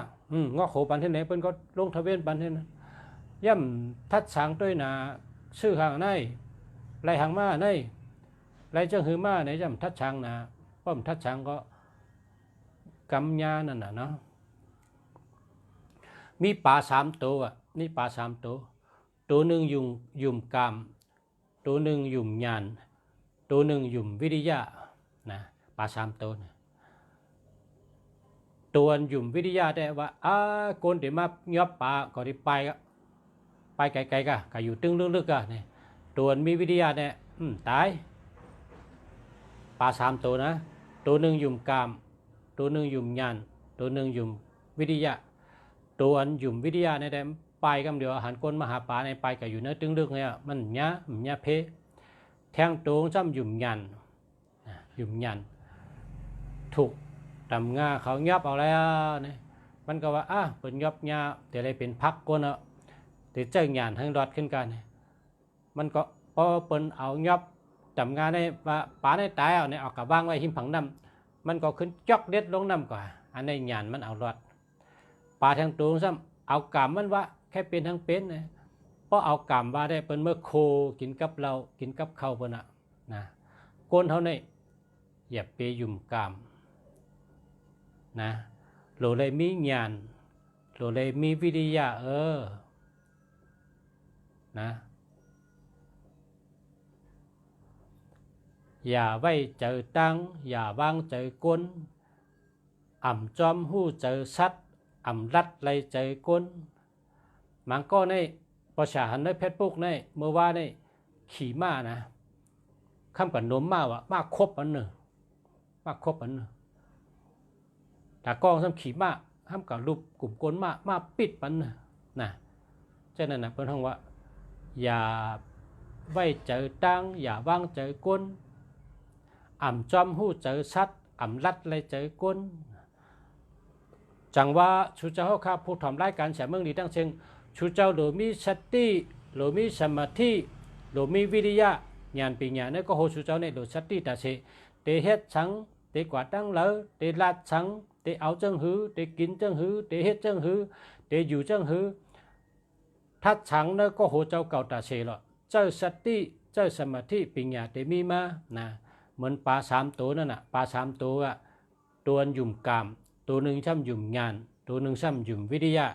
งอโขปันที่ไหนเปิ้นก็ลงทะเวียนปันที่นั้นย่ำทัดสางด้วยนาชื่อห่างในไรห่างมาในไรเจ้าหือมาในย่ำทัดช้างนาป้อมทัดช้างก็กำยานั่นน่ะเนาะมีป่า3ตัวนี่ป่า3ตัวหนึ่งยุ่มกามตัวหนึ่งยุ่มญาณตัวหนึ่งยุ่มวิริยะนะป่า3ตัวนะตัวยุ่มวิริยะได้ว่าคนที่มายอบป่าก็ที่ไปไกลๆก็อยู่ตึงลึกๆเนี่ยตัวมีวิริยะเนี่ยตายป่า3ตัวนะตัวหนึ่งยุ่มกามตัวหนึ่งยุ่มญาณตัวหนึ่งยุ่มวิริยะตัวยุ่มวิริยะเนี่ยได้ไปกำเดียวหันก้นมาหาป่าในไปก็อยู่เนื้อตึงลึกเนี่ยมันหยาเพแทงตัวซ้ำยุ่มญาณถูกตำงาเขายับเอาแล้วเนี่ยมันก็ว่าเป็นยับยาแต่อะไรเป็นพักก้นแต่เจ้าญาณทั้งรอดขึ้นกันมันก็พอเป็นเอายับตำงาในป่าในตายเอาเนี่ยเอากระบ้างไว้หิมผังน้ำมันก็ขึ้นจอกเด็ดลงน้ำกว่าอันในญาณมันเอารอดป่าทางตัวซ้ำเอากามมันว่าแค่เป็นทั้งเป็นนะเพราะเอากามว่าได้เป็นเมื่อโคกินกับเรากินกับเขาเปิ้นนะ ก้นเท่านี้อย่าไปยุ่มกามนะโหลเลยมีญาณโหลเลยมีวิริยะนะอย่าไว้เจอตังอย่าวางเจอก้นอ่ำจอมหู้เจอสัตว์อ่ำรัดเลยเจอก้นมันก็ในประชาหันในเพชรปุกในเมื่อว่าในขี่ม้านะคำกับนมมาว่ามาครบอันหนึ่งมาครบอันหนึ่งแต่กองซ้ำขี่ม้าห้ามกับรูปกลุ่มก้นมาปิดปันนะเช่นนั้นนะเพื่อนท้องว่าอย่าไว้เจอตังอย่าวางเจอก้นอ่ำจอมหู้เจอสัตว์อ่ำรัดเลยเจอก้นจังว่าชูเจ้าข้าผู้ทำรายการแสเมืองดีตั้งเชิงชูเจ้าหรือมีสติหรือมีสมาธิหรือมีวิริยะญาณปัญญาเนี่ยก็โหชูเจ้าเนี่ยหรือสติแต่เสเตเฮ็ดสังเตกว่าตั้งเหลอเตลาดสังเตเอาจังหือเตกินจังหือเตเฮ็ดจังหือเตอยู่จังหือทัดสังเนี่ยก็โหเจ้าเก่าแต่เสหรอเจ้าสติเจ้าสมาธิปัญญาเตมีมานะเหมือนปลา3 ตัวนั่นน่ะปลา3 ตัวอะตัวยุ่มกามตัวหนึ่งช่ำยุ่มญาณตัวหนึ่งช่ำยุ่มวิริยะ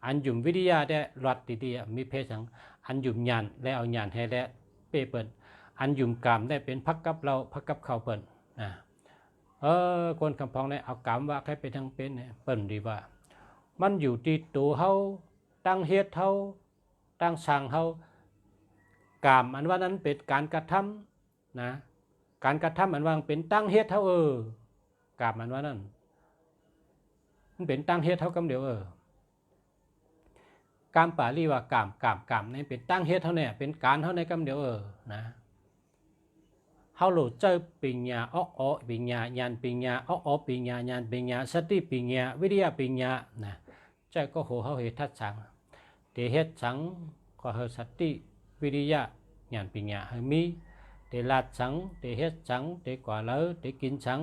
อันยุ่มวิริยะได้รัดดีๆมีเพศสังอันยุ่มญาณและเอาญาณให้และเป้เปิลอันยุ่มกามได้เป็นพักกับเราพักกับเขาเปิลนะคนคำพองเนี่ยเอากามว่าใครไปทั้งเป็นเนี่ยเปิลดีว่ามันอยู่ที่ตัวเฮาตั้งเฮ็ดเฮาตั้งสั่งเฮากามอันว่านั้นเป็นการกระทำนะการกระทำอันว่าเป็นตั้งเฮ็ดเฮากามอันว่านั้นมันเป็นตั้งเฮ็ดเท่ากับเดียวกามปาลีว่ากามนี่เป็นตั้งเฮ็ดเท่าเนี่ยเป็นการเท่าในกำเดียวนะเฮาโหลดเจ้าปัญญาอ้อปัญญาญาณปัญญาอ้อปัญญาญาณปัญญาสติปัญญาวิริยะปัญญานะเจ้าก็โหเฮาเฮ็ดทัดสังเตเฮ็ดสังก็เฮาสติวิริยะญาณปัญญาให้มีเตลาดสังเตเฮ็ดสังเตกว่าเลอเตกินสัง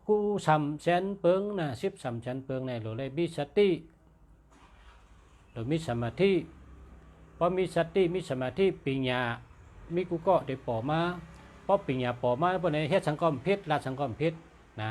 กูสำเชนเปิงนะ10 สำเชนเปิงในโหลเลยมีสติหรือมีสมาธิพอมีสติมีสมาธิปัญญามีกูก็ได้ปอมาเพราะปัญญาปอมาเพราะในเฮ็ดสังกมพิษละสังกมพิษนะ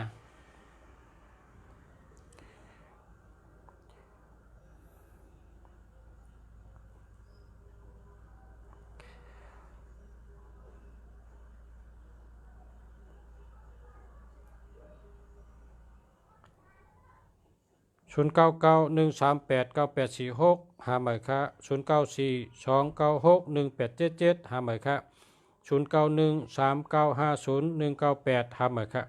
0991389846หาหมายค่ะ0942961877หาหมายค่ะ0913950198หาหมายค่ะ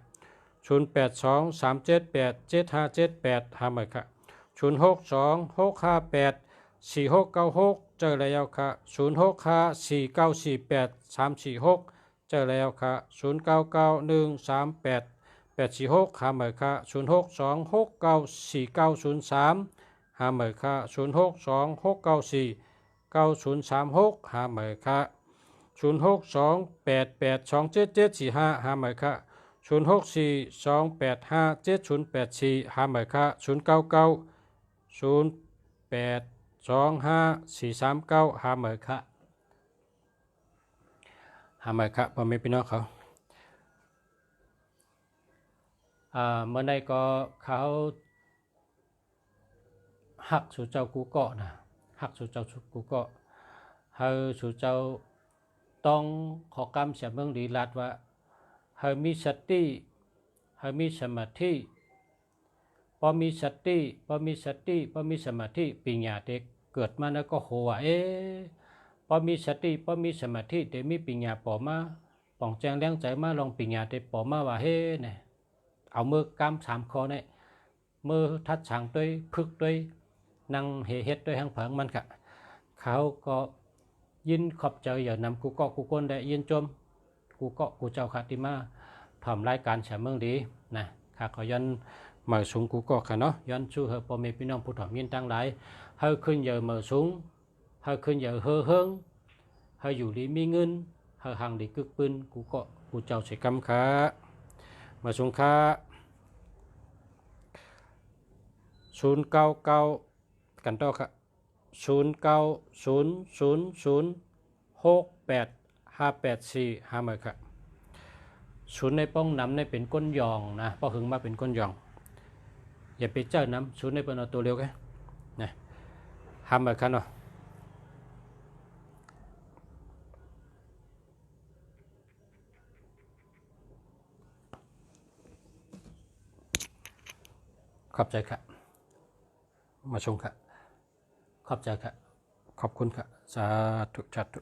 0823787578หาหมายค่ะ0626584696เจอแล้วค่ะ0654948346เจอแล้วค่ะ09913846หาหมายค่ะ0626949003หาหมายค่ะ0626949036หาหมายค่ะ0628827745หาหมายค่ะ0642857084หาหมายค่ะ0990825439หาหมายค่ะหาหมายค่ะพ่อแม่พี่น้องเขาเมื่อใดก็เขาหักสู่เจ้ากูเกาะนะหักสู่เจ้ากูเกาะเฮาสู่เจ้าต้องขอกรรมเสียเมืองดีลัดว่าเฮามีสติเฮามีสมาธิพอมีสติพอมีสมาธิปัญญาเด็กเกิดมาแล้วก็โหว่าพอมีสติพอมีสมาธิเด็กมีปัญญาปอมาป่องแจงแรงใจมาลองปัญญาเด็กปอมาว่าเนี่ยเอามือกำ3 คอเนี่ยมือทัดสังด้วยพึกด้วยนั่งเฮ็ดด้วยหางเผิงมันค่ะเขาก็ยินขอบใจอย่านำกูก็กูก้นได้ยินจมกูก็กูเจ้าคาติมาทำรายการแฉเมืองดีนะข้าขอย้อนมาสูงกูก็ค่ะเนาะย้อนชูเฮพ่อแม่พี่น้องผู้ถ่อมยินตั้งหลายเฮาขึ้นเยอะมาสูงเฮาขึ้นเยอะเฮิงเฮาอยู่ดีมีเงินเฮาห่างดีกึกปืนกูก็กูเจ้าใส่กำค่ะมาสูงค่ะ099กันต่อค่ะ0900068584หาหมายค่ะ ศูนย์ในป้องน้ำในเป็นก้นยองนะพอหึงมาเป็นก้นยองอย่าไปเจ้าน้ำศูนย์ในเป็นเอาตัวเร็วแค่นะทำแบบนั้นเนาะขอบใจครับมาชมครับขอบใจครับขอบคุณครับสาธุ